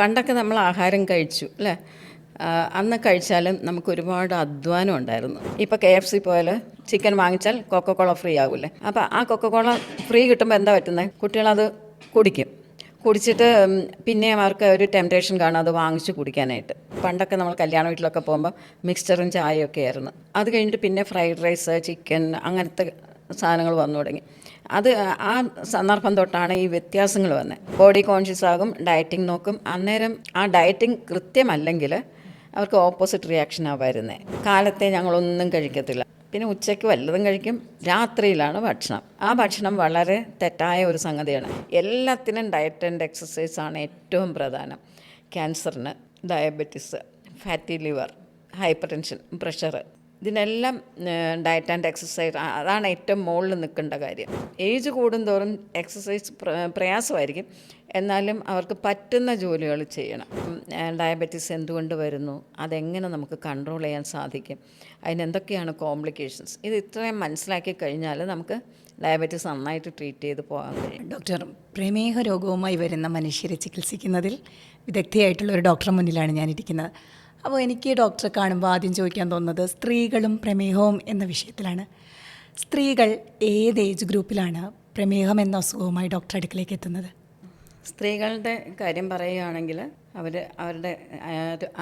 പണ്ടൊക്കെ നമ്മൾ ആഹാരം കഴിച്ചു അല്ലേ? അന്ന് കഴിച്ചാലും നമുക്ക് ഒരുപാട് അധ്വാനം ഉണ്ടായിരുന്നു. ഇപ്പോൾ KFC പോയാൽ ചിക്കൻ വാങ്ങിച്ചാൽ കൊക്കക്കോള ഫ്രീ ആകില്ലേ? അപ്പോൾ ആ കൊക്കക്കോള ഫ്രീ കിട്ടുമ്പോൾ എന്താ പറ്റുന്നത്? കുട്ടികളത് കുടിക്കും. കുടിച്ചിട്ട് പിന്നെ അവർക്ക് ഒരു ടെംപ്റ്റേഷൻ കാണും അത് വാങ്ങിച്ച് കുടിക്കാനായിട്ട്. പണ്ടൊക്കെ നമ്മൾ കല്യാണ വീട്ടിലൊക്കെ പോകുമ്പോൾ മിക്സ്ചറും ചായയൊക്കെ ആയിരുന്നു. അത് കഴിഞ്ഞിട്ട് പിന്നെ ഫ്രൈഡ് റൈസ്, ചിക്കൻ അങ്ങനത്തെ സാധനങ്ങൾ വന്നു തുടങ്ങി. അത് ആ സന്ദർഭം തൊട്ടാണ് ഈ വ്യത്യാസങ്ങൾ വന്നത്. ബോഡി കോൺഷ്യസ് ആകും, ഡയറ്റിംഗ് നോക്കും. അന്നേരം ആ ഡയറ്റിംഗ് കൃത്യമല്ലെങ്കിൽ അവർക്ക് ഓപ്പോസിറ്റ് റിയാക്ഷനാണ് വരുന്നത്. കാലത്തെ ഞങ്ങളൊന്നും കഴിക്കത്തില്ല, പിന്നെ ഉച്ചയ്ക്ക് വല്ലതും കഴിക്കും, രാത്രിയിലാണ് ഭക്ഷണം. ആ ഭക്ഷണം വളരെ തെറ്റായ ഒരു സംഗതിയാണ്. എല്ലാത്തിനും ഡയറ്റ് ആൻഡ് എക്സസൈസാണ് ഏറ്റവും പ്രധാനം. ക്യാൻസറിന്, diabetes, fatty liver, hyper tension, pressure, ഇതിനെല്ലാം ഡയറ്റ് ആൻഡ് എക്സസൈസ് അതാണ് ഏറ്റവും മുകളിൽ നിൽക്കേണ്ട കാര്യം. ഏജ് കൂടുന്തോറും എക്സസൈസ് പ്രയാസമായിരിക്കും, എന്നാലും അവർക്ക് പറ്റുന്ന ജോലികൾ ചെയ്യണം. ഡയബറ്റീസ് എന്തുകൊണ്ട് വരുന്നു, അതെങ്ങനെ നമുക്ക് കൺട്രോൾ ചെയ്യാൻ സാധിക്കും, അതിനെന്തൊക്കെയാണ് കോംപ്ലിക്കേഷൻസ്, ഇത് ഇത്രയും മനസ്സിലാക്കി കഴിഞ്ഞാൽ നമുക്ക് ഡയബറ്റീസ് നന്നായിട്ട് ട്രീറ്റ് ചെയ്ത് പോകാൻ കഴിയും. ഡോക്ടർ, പ്രമേഹ രോഗവുമായി വരുന്ന മനുഷ്യരെ ചികിത്സിക്കുന്നതിൽ വിദഗ്ധയായിട്ടുള്ള ഒരു ഡോക്ടറെ മുന്നിലാണ് ഞാനിരിക്കുന്നത്. അപ്പോൾ എനിക്ക് ഡോക്ടറെ കാണുമ്പോൾ ആദ്യം ചോദിക്കാൻ തോന്നുന്നത് സ്ത്രീകളും പ്രമേഹവും എന്ന വിഷയത്തിലാണ്. സ്ത്രീകൾ ഏത് ഏജ് ഗ്രൂപ്പിലാണ് പ്രമേഹം എന്ന അസുഖവുമായി ഡോക്ടർ അടുക്കലേക്ക് എത്തുന്നത്? സ്ത്രീകളുടെ കാര്യം പറയുകയാണെങ്കിൽ അവരുടെ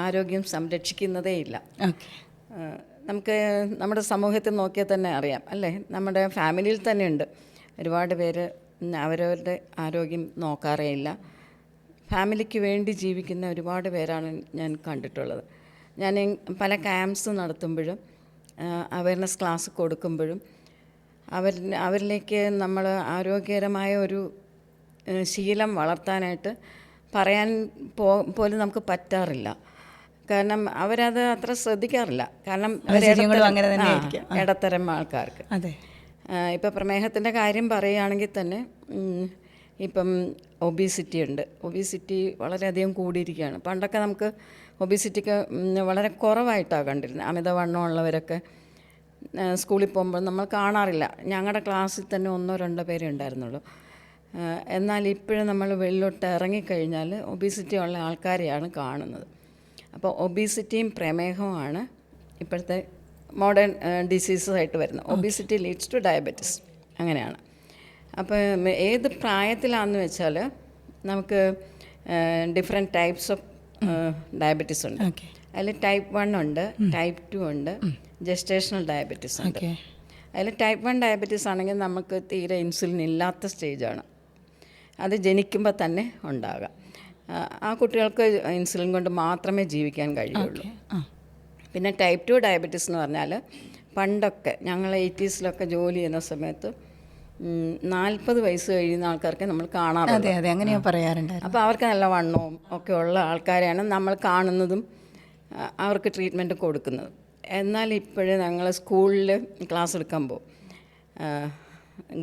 ആരോഗ്യം സംരക്ഷിക്കുന്നതേ ഇല്ല. നമുക്ക് നമ്മുടെ സമൂഹത്തിൽ നോക്കിയാൽ തന്നെ അറിയാം അല്ലേ? നമ്മുടെ ഫാമിലിയിൽ തന്നെ ഉണ്ട് ഒരുപാട് പേര് അവരവരുടെ ആരോഗ്യം നോക്കാറേ ഇല്ല. ഫാമിലിക്ക് വേണ്ടി ജീവിക്കുന്ന ഒരുപാട് പേരാണ് ഞാൻ കണ്ടിട്ടുള്ളത്. ഞാൻ പല ക്യാമ്പ്സ് നടത്തുമ്പോഴും അവയർനെസ് ക്ലാസ് കൊടുക്കുമ്പോഴും അവരിലേക്ക് നമ്മൾ ആരോഗ്യകരമായ ഒരു ശീലം വളർത്താനായിട്ട് പറയാൻ പോലും നമുക്ക് പറ്റാറില്ല. കാരണം അവരത് അത്ര ശ്രദ്ധിക്കാറില്ല. കാരണം ഇടത്തരം ആൾക്കാർക്ക്. ഇപ്പം പ്രമേഹത്തിൻ്റെ കാര്യം പറയുകയാണെങ്കിൽ തന്നെ ഇപ്പം ഒബീസിറ്റി ഉണ്ട്. ഒബീസിറ്റി വളരെയധികം കൂടിയിരിക്കുകയാണ്. പണ്ടൊക്കെ നമുക്ക് ഒബീസിറ്റിക്ക് വളരെ കുറവായിട്ടാണ് കണ്ടിരുന്നത്. അമിതവണ്ണമുള്ളവരൊക്കെ സ്കൂളിൽ പോകുമ്പോൾ നമ്മൾ കാണാറില്ല. ഞങ്ങളുടെ ക്ലാസ്സിൽ തന്നെ 1-2 പേരേ ഉണ്ടായിരുന്നുള്ളൂ. എന്നാൽ ഇപ്പോഴും നമ്മൾ വെളിയിലോട്ട് ഇറങ്ങിക്കഴിഞ്ഞാൽ ഒബീസിറ്റി ഉള്ള ആൾക്കാരെയാണ് കാണുന്നത്. അപ്പോൾ ഒബീസിറ്റിയും പ്രമേഹവുമാണ് ഇപ്പോഴത്തെ മോഡേൺ ഡിസീസായിട്ട് വരുന്നത്. ഒബീസിറ്റി ലീഡ്സ് ടു ഡയബറ്റിസ്, അങ്ങനെയാണ്. അപ്പോൾ ഏത് പ്രായത്തിലാണെന്ന് വെച്ചാൽ നമുക്ക് ഡിഫറെൻറ്റ് ടൈപ്സ് ഓഫ് ഡയബറ്റീസ് ഉണ്ട്. അതിൽ ടൈപ്പ് 1 ഉണ്ട്, ടൈപ്പ് 2 ഉണ്ട്, ജസ്റ്റേഷണൽ ഡയബറ്റീസ് ഉണ്ട്. അതിൽ ടൈപ്പ് 1 ഡയബറ്റീസ് ആണെങ്കിൽ നമുക്ക് തീരെ ഇൻസുലിൻ ഇല്ലാത്ത സ്റ്റേജാണ്. അത് ജനിക്കുമ്പോൾ തന്നെ ഉണ്ടാകാം. ആ കുട്ടികൾക്ക് ഇൻസുലിൻ കൊണ്ട് മാത്രമേ ജീവിക്കാൻ കഴിയുള്ളൂ. പിന്നെ ടൈപ്പ് 2 ഡയബറ്റീസ് എന്ന് പറഞ്ഞാൽ പണ്ടൊക്കെ ഞങ്ങൾ 80s ജോലി ചെയ്യുന്ന സമയത്ത് 40 വയസ്സ് കഴിയുന്ന ആൾക്കാർക്ക് നമ്മൾ കാണാറുണ്ട്. അങ്ങനെയാണ് പറയാറുണ്ട്. അപ്പോൾ അവർക്ക് നല്ല വണ്ണവും ഒക്കെ ഉള്ള ആൾക്കാരെയാണ് നമ്മൾ കാണുന്നതും അവർക്ക് ട്രീറ്റ്മെൻറ്റ് കൊടുക്കുന്നത്. എന്നാൽ ഇപ്പോഴും ഞങ്ങൾ സ്കൂളിൽ ക്ലാസ് എടുക്കുമ്പോൾ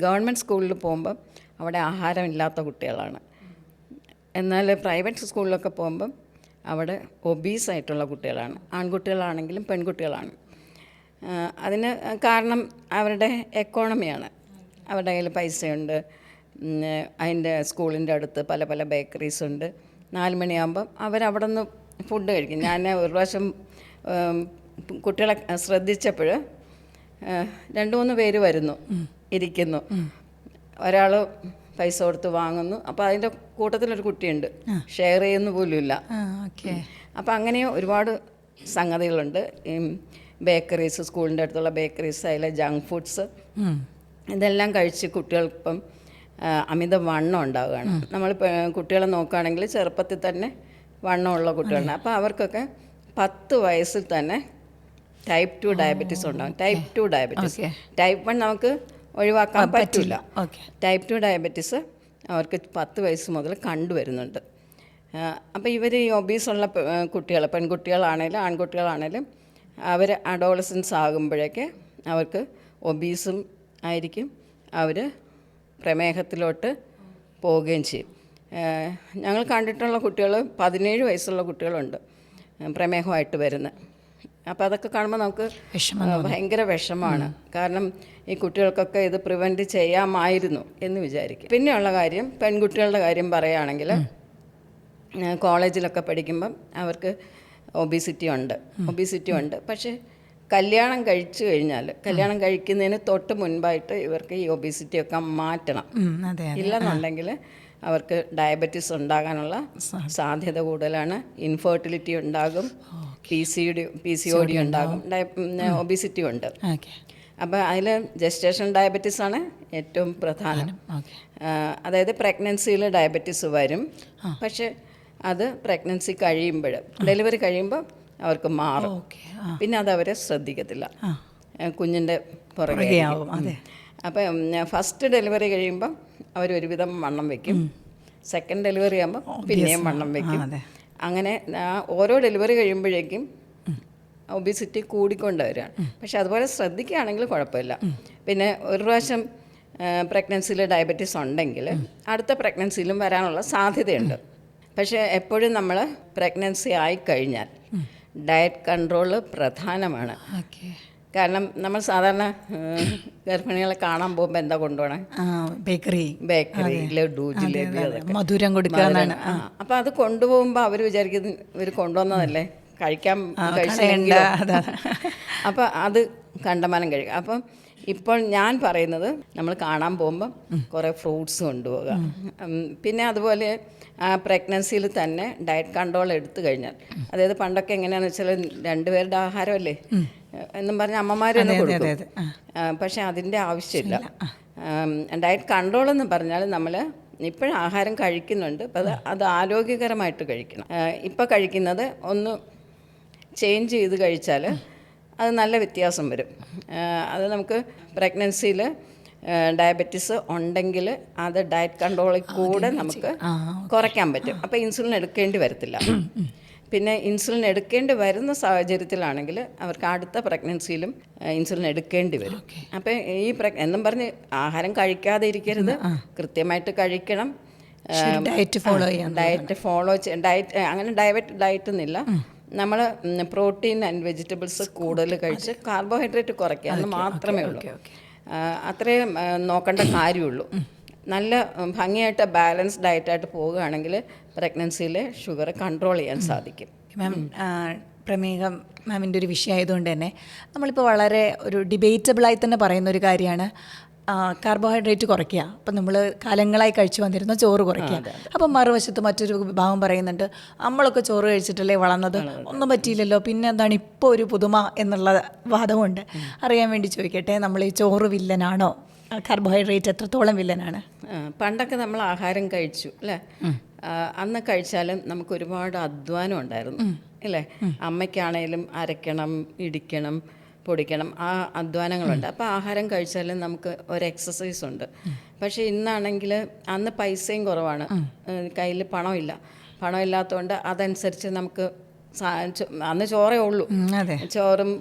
ഗവൺമെൻറ് സ്കൂളിൽ പോകുമ്പം അവിടെ ആഹാരമില്ലാത്ത കുട്ടികളാണ്. എന്നാൽ പ്രൈവറ്റ് സ്കൂളിലൊക്കെ പോകുമ്പം അവിടെ ഒബീസായിട്ടുള്ള കുട്ടികളാണ്. ആൺകുട്ടികളാണെങ്കിലും പെൺകുട്ടികളാണ്. അതിന് കാരണം അവരുടെ എക്കോണമിയാണ്. അവരുടെ കയ്യിൽ പൈസയുണ്ട്. അതിൻ്റെ സ്കൂളിൻ്റെ അടുത്ത് പല പല ബേക്കറീസ് ഉണ്ട്. 4 മണിയാകുമ്പം അവരവിടെ നിന്ന് ഫുഡ് കഴിക്കും. ഞാൻ ഒരു പ്രാവശ്യം കുട്ടികളെ ശ്രദ്ധിച്ചപ്പോൾ 2-3 പേര് വരുന്നു, ഇരിക്കുന്നു. ഒരാൾ പൈസ കൊടുത്ത് വാങ്ങുന്നു. അപ്പോൾ അതിൻ്റെ കൂട്ടത്തിലൊരു കുട്ടിയുണ്ട്, ഷെയർ ചെയ്യുന്ന പോലും ഇല്ല. അപ്പോൾ അങ്ങനെ ഒരുപാട് സംഗതികളുണ്ട്. ബേക്കറീസ്, സ്കൂളിൻ്റെ അടുത്തുള്ള ബേക്കറീസ്, അതിലെ ജങ്ക് ഫുഡ്സ്, ഇതെല്ലാം കഴിച്ച് കുട്ടികൾക്കിപ്പം അമിത വണ്ണം ഉണ്ടാവുകയാണ്. നമ്മൾ കുട്ടികളെ നോക്കുകയാണെങ്കിൽ ചെറുപ്പത്തിൽ തന്നെ വണ്ണമുള്ള കുട്ടികളുണ്ട്. അപ്പോൾ അവർക്കൊക്കെ 10 വയസ്സിൽ തന്നെ ടൈപ്പ് 2 ഡയബറ്റീസ് ഉണ്ടാകും. Type 2 diabetes. ടൈപ്പ് 1 നമുക്ക് ഒഴിവാക്കാൻ പറ്റില്ല. ടൈപ്പ് 2 ഡയബറ്റീസ് അവർക്ക് 10 വയസ്സ് മുതൽ കണ്ടുവരുന്നുണ്ട്. അപ്പോൾ ഇവർ ഈ ഒബീസുള്ള കുട്ടികൾ, പെൺകുട്ടികളാണേലും ആൺകുട്ടികളാണേലും, അവർ അഡോളസൻസ് ആകുമ്പോഴേക്ക് അവർക്ക് ഒബീസും ആയിരിക്കും, അവർ പ്രമേഹത്തിലോട്ട് പോവുകയും ചെയ്യും. ഞങ്ങൾ കണ്ടിട്ടുള്ള കുട്ടികൾ 17 വയസ്സുള്ള കുട്ടികളുണ്ട് പ്രമേഹമായിട്ട് വരുന്നത്. അപ്പോൾ അതൊക്കെ കാണുമ്പോൾ നമുക്ക് ഭയങ്കര വിഷമമാണ്. കാരണം ഈ കുട്ടികൾക്കൊക്കെ ഇത് പ്രിവെൻറ്റ് ചെയ്യാമായിരുന്നു എന്ന് വിചാരിക്കും. പിന്നെയുള്ള കാര്യം, പെൺകുട്ടികളുടെ കാര്യം പറയുകയാണെങ്കിൽ കോളേജിലൊക്കെ പഠിക്കുമ്പം അവർക്ക് ഒബീസിറ്റി ഉണ്ട്. പക്ഷേ കല്യാണം കഴിച്ചു കഴിഞ്ഞാൽ കല്യാണം കഴിക്കുന്നതിന് തൊട്ട് മുൻപായിട്ട് ഇവർക്ക് ഈ ഒബീസിറ്റിയൊക്കെ മാറ്റണം. ഇല്ലെന്നുണ്ടെങ്കിൽ അവർക്ക് ഡയബറ്റീസ് ഉണ്ടാകാനുള്ള സാധ്യത കൂടുതലാണ്. ഇൻഫെർട്ടിലിറ്റി ഉണ്ടാകും, PCOD ഉണ്ടാകും, ഒബീസിറ്റി ഉണ്ട്. അപ്പോൾ അതിൽ ജസ്റ്റേഷൻ ഡയബറ്റീസ് ആണ് ഏറ്റവും പ്രധാനം. അതായത് പ്രഗ്നൻസിയിൽ ഡയബറ്റീസ് വരും, പക്ഷെ അത് പ്രഗ്നൻസി കഴിയുമ്പോൾ, ഡെലിവറി കഴിയുമ്പോൾ അവർക്ക് മാറും. പിന്നെ അത് അവരെ ശ്രദ്ധിക്കത്തില്ല, കുഞ്ഞിൻ്റെ പുറകെ. അപ്പം ഫസ്റ്റ് ഡെലിവറി കഴിയുമ്പം അവരൊരുവിധം വണ്ണം വയ്ക്കും, സെക്കൻഡ് ഡെലിവറി ആകുമ്പോൾ പിന്നെയും വണ്ണം വയ്ക്കും. അങ്ങനെ ഓരോ ഡെലിവറി കഴിയുമ്പോഴേക്കും ഒബിസിറ്റി കൂടിക്കൊണ്ട് വരികയാണ്. പക്ഷെ അതുപോലെ ശ്രദ്ധിക്കുകയാണെങ്കിൽ കുഴപ്പമില്ല. പിന്നെ ഒരു പ്രാവശ്യം പ്രഗ്നൻസിയിൽ ഡയബറ്റീസ് ഉണ്ടെങ്കിൽ അടുത്ത പ്രഗ്നൻസിയിലും വരാനുള്ള സാധ്യതയുണ്ട്. പക്ഷേ എപ്പോഴും നമ്മൾ പ്രഗ്നൻസി ആയിക്കഴിഞ്ഞാൽ ഡയറ്റ് കൺട്രോൾ പ്രധാനമാണ്. കാരണം നമ്മൾ സാധാരണ ഗർഭിണികളെ കാണാൻ പോകുമ്പോൾ എന്താ കൊണ്ടുപോകണം? ബേക്കറി, ലഡു, ജിലേബി, മധുരം കൊടുക്കുക. അപ്പം അത് കൊണ്ടുപോകുമ്പോൾ അവർ വിചാരിക്കുന്നത് ഇവർ കൊണ്ടുവന്നതല്ലേ, കഴിക്കാൻ കഴിച്ചില്ലെങ്കിൽ. അപ്പം അത് കണ്ടമാനം കഴിക്കുക. അപ്പം ഇപ്പോൾ ഞാൻ പറയുന്നത് നമ്മൾ കാണാൻ പോകുമ്പം കുറേ ഫ്രൂട്ട്സ് കൊണ്ടുപോകുക. പിന്നെ അതുപോലെ ആ പ്രഗ്നൻസിയിൽ തന്നെ ഡയറ്റ് കൺട്രോൾ എടുത്തു കഴിഞ്ഞാൽ, അതായത് പണ്ടൊക്കെ എങ്ങനെയാണെന്ന് വെച്ചാൽ 2 പേരുടെ ആഹാരമല്ലേ എന്നും പറഞ്ഞ് അമ്മമാർ തന്നെ കൊടുക്കും. പക്ഷെ അതിൻ്റെ ആവശ്യമില്ല. ഡയറ്റ് കൺട്രോൾ എന്ന് പറഞ്ഞാൽ നമ്മൾ ഇപ്പോഴും ആഹാരം കഴിക്കുന്നുണ്ട്, അപ്പം അത് ആരോഗ്യകരമായിട്ട് കഴിക്കണം. ഇപ്പോൾ കഴിക്കുന്നത് ഒന്ന് ചേഞ്ച് ചെയ്ത് കഴിച്ചാൽ അത് നല്ല വ്യത്യാസം വരും. അത് നമുക്ക് പ്രഗ്നൻസിയിൽ ഡയബറ്റീസ് ഉണ്ടെങ്കിൽ അത് ഡയറ്റ് കൺട്രോളിൽ കൂടെ നമുക്ക് കുറയ്ക്കാൻ പറ്റും. അപ്പോൾ ഇൻസുലിൻ എടുക്കേണ്ടി വരത്തില്ല. പിന്നെ ഇൻസുലിൻ എടുക്കേണ്ടി വരുന്ന സാഹചര്യത്തിലാണെങ്കിൽ അവർക്ക് അടുത്ത പ്രഗ്നൻസിയിലും ഇൻസുലിൻ എടുക്കേണ്ടി വരും. അപ്പോൾ ഈ എന്നും പറഞ്ഞ് ആഹാരം കഴിക്കാതെ ഇരിക്കരുത്, കൃത്യമായിട്ട് കഴിക്കണം. ഡയറ്റ് ഫോളോ ഡയറ്റ് അങ്ങനെ ഡയറ്റ് എന്നില്ല, നമ്മൾ പ്രോട്ടീൻ ആൻഡ് വെജിറ്റബിൾസ് കൂടുതൽ കഴിച്ച് കാർബോഹൈഡ്രേറ്റ് കുറയ്ക്കുക എന്ന് മാത്രമേ ഉള്ളൂ. അത്രയും നോക്കേണ്ട കാര്യമുള്ളൂ. നല്ല ഭംഗിയായിട്ട് ബാലൻസ് ഡയറ്റായിട്ട് പോവുകയാണെങ്കിൽ പ്രഗ്നൻസിയിൽ ഷുഗർ കൺട്രോൾ ചെയ്യാൻ സാധിക്കും. മാം, പ്രമേഹം മാമിൻ്റെ ഒരു വിഷയമായതുകൊണ്ട് തന്നെ നമ്മളിപ്പോൾ വളരെ ഒരു ഡിബേറ്റബിളായി തന്നെ പറയുന്ന ഒരു കാര്യമാണ് കാർബോഹൈഡ്രേറ്റ് കുറയ്ക്കുക. അപ്പം നമ്മൾ കാലങ്ങളായി കഴിച്ചു വന്നിരുന്ന ചോറ് കുറയ്ക്കുക. അപ്പം മറുവശത്ത് മറ്റൊരു വിഭാഗം പറയുന്നുണ്ട്, നമ്മളൊക്കെ ചോറ് കഴിച്ചിട്ടല്ലേ വളർന്നത്, ഒന്നും പറ്റിയില്ലല്ലോ, പിന്നെ എന്താണ് ഇപ്പോൾ ഒരു പുതുമ എന്നുള്ള വാദമുണ്ട്. അറിയാൻ വേണ്ടി ചോദിക്കട്ടെ, നമ്മൾ ഈ ചോറ് വില്ലനാണോ, കാർബോഹൈഡ്രേറ്റ് എത്രത്തോളം വില്ലനാണ്? പണ്ടൊക്കെ നമ്മൾ ആഹാരം കഴിച്ചു അല്ലേ, അന്ന് കഴിച്ചാലും നമുക്ക് ഒരുപാട് അധ്വാനം ഉണ്ടായിരുന്നു അല്ലേ. അമ്മയ്ക്കാണേലും അരയ്ക്കണം, ഇടിക്കണം, പൊടിക്കണം, ആ അധ്വാനങ്ങളുണ്ട്. അപ്പോൾ ആഹാരം കഴിച്ചാലും നമുക്ക് ഒരു എക്സസൈസ് ഉണ്ട്. പക്ഷേ ഇന്നാണെങ്കിൽ അന്ന് പൈസയും കുറവാണ്, കയ്യിൽ പണമില്ലാത്തതുകൊണ്ട് അതനുസരിച്ച് നമുക്ക് അന്ന് ചോറേ ഉള്ളൂ, ചോറും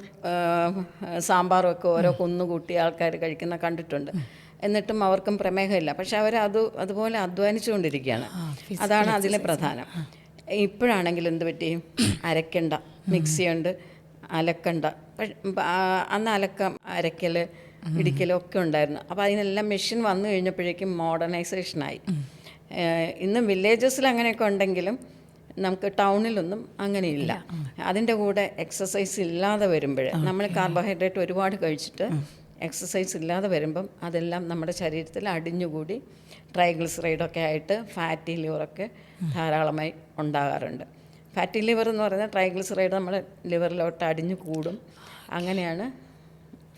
സാമ്പാറും ഒക്കെ ഓരോ കുന്നുകൂട്ടി ആൾക്കാർ കഴിക്കുന്ന കണ്ടിട്ടുണ്ട്. എന്നിട്ടും അവർക്കും പ്രമേഹമില്ല. പക്ഷെ അതുപോലെ അധ്വാനിച്ചുകൊണ്ടിരിക്കുകയാണ്. അതാണ് അതിലെ പ്രധാനം. ഇപ്പോഴാണെങ്കിൽ എന്ത് പറ്റി, അരയ്ക്കണ്ട, മിക്സിയുണ്ട്, അലക്കണ്ട. അന്ന് അരയ്ക്കൽ, ഇടിക്കലൊക്കെ ഉണ്ടായിരുന്നു. അപ്പോൾ അതിനെല്ലാം മെഷീൻ വന്നു കഴിഞ്ഞപ്പോഴേക്കും മോഡേണൈസേഷനായി. ഇന്ന് വില്ലേജസിൽ അങ്ങനെയൊക്കെ ഉണ്ടെങ്കിലും നമുക്ക് ടൗണിലൊന്നും അങ്ങനെയില്ല. അതിൻ്റെ കൂടെ എക്സസൈസ് ഇല്ലാതെ വരുമ്പോൾ, നമ്മൾ കാർബോഹൈഡ്രേറ്റ് ഒരുപാട് കഴിച്ചിട്ട് എക്സസൈസ് ഇല്ലാതെ വരുമ്പം അതെല്ലാം നമ്മുടെ ശരീരത്തിൽ അടിഞ്ഞുകൂടി ട്രൈഗ്ലിസറൈഡൊക്കെ ആയിട്ട് ഫാറ്റി ലിവറൊക്കെ ധാരാളമായി ഉണ്ടാകാറുണ്ട്. ഫാറ്റി ലിവർ എന്ന് പറഞ്ഞാൽ ട്രൈഗ്ലിസറൈഡ് നമ്മുടെ ലിവറിലോട്ട് അടിഞ്ഞു കൂടും. അങ്ങനെയാണ്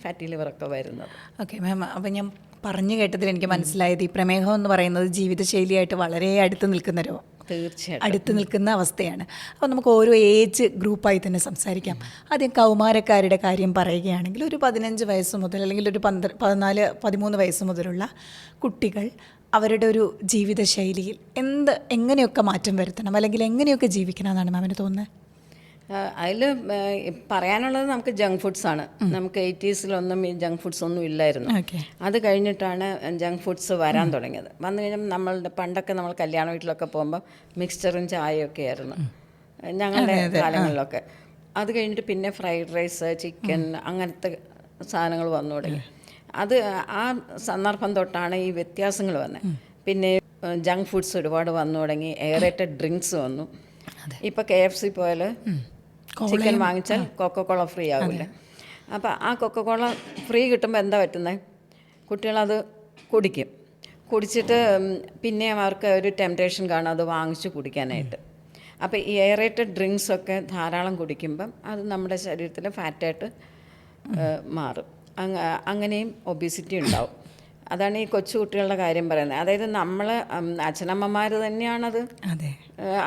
ഫാറ്റി ലിവറൊക്കെ വരുന്നത്. ഓക്കെ മാം, അപ്പോൾ ഞാൻ പറഞ്ഞു കേട്ടതിൽ എനിക്ക് മനസ്സിലായത് ഈ പ്രമേഹം എന്ന് പറയുന്നത് ജീവിതശൈലിയായിട്ട് വളരെ അടുത്ത് നിൽക്കുന്ന അവസ്ഥയാണ്. അപ്പോൾ നമുക്ക് ഓരോ ഏജ് ഗ്രൂപ്പായി തന്നെ സംസാരിക്കാം. ആദ്യം കൗമാരക്കാരുടെ കാര്യം പറയുകയാണെങ്കിൽ ഒരു 15 വയസ്സ് മുതൽ അല്ലെങ്കിൽ ഒരു 14-13 വയസ്സ് മുതലുള്ള കുട്ടികൾ അവരുടെ ഒരു ജീവിതശൈലിയിൽ എങ്ങനെയൊക്കെ മാറ്റം വരുത്തണം, അല്ലെങ്കിൽ എങ്ങനെയൊക്കെ ജീവിക്കണം എന്നാണ് മാമിന് തോന്നുന്നത്? അതിൽ പറയാനുള്ളത് നമുക്ക് ജങ്ക് ഫുഡ്സാണ്. നമുക്ക് 80s ഈ ജങ്ക് ഫുഡ്സ് ഒന്നും ഇല്ലായിരുന്നു. അത് കഴിഞ്ഞിട്ടാണ് ജങ്ക് ഫുഡ്സ് വരാൻ തുടങ്ങിയത്. വന്നു കഴിഞ്ഞാൽ പണ്ടൊക്കെ നമ്മൾ കല്യാണ വീട്ടിലൊക്കെ പോകുമ്പോൾ മിക്സ്ചറും ചായയൊക്കെ ആയിരുന്നു ഞങ്ങളുടെ കാലങ്ങളിലൊക്കെ. അത് കഴിഞ്ഞിട്ട് പിന്നെ ഫ്രൈഡ് റൈസ്, ചിക്കൻ, അങ്ങനത്തെ സാധനങ്ങൾ വന്നു തുടങ്ങി. ആ സന്ദർഭം തൊട്ടാണ് ഈ വ്യത്യാസങ്ങൾ വന്നത്. പിന്നെ ജങ്ക് ഫുഡ്സ് ഒരുപാട് വന്നു തുടങ്ങി, എയറേറ്റഡ് ഡ്രിങ്ക്സ് വന്നു. ഇപ്പോൾ KFC പോയാൽ ചിക്കൻ വാങ്ങിച്ചാൽ കൊക്കക്കോള ഫ്രീ ആവില്ല. അപ്പോൾ ആ കൊക്കക്കോള ഫ്രീ കിട്ടുമ്പോൾ എന്താ പറ്റുന്നത്, കുട്ടികളത് കുടിക്കും. കുടിച്ചിട്ട് പിന്നെ അവർക്ക് ഒരു ടെംപ്റ്റേഷൻ കാണും അത് വാങ്ങിച്ച് കുടിക്കാനായിട്ട്. അപ്പോൾ ഈ എയറേറ്റഡ് ഡ്രിങ്ക്സൊക്കെ ധാരാളം കുടിക്കുമ്പം അത് നമ്മുടെ ശരീരത്തിൽ ഫാറ്റായിട്ട് മാറും. അങ്ങനെയും ഒബിസിറ്റി ഉണ്ടാവും. അതാണ് ഈ കൊച്ചു കുട്ടികളുടെ കാര്യം പറയുന്നത്. അതായത് നമ്മൾ അച്ഛനമ്മമാർ തന്നെയാണത്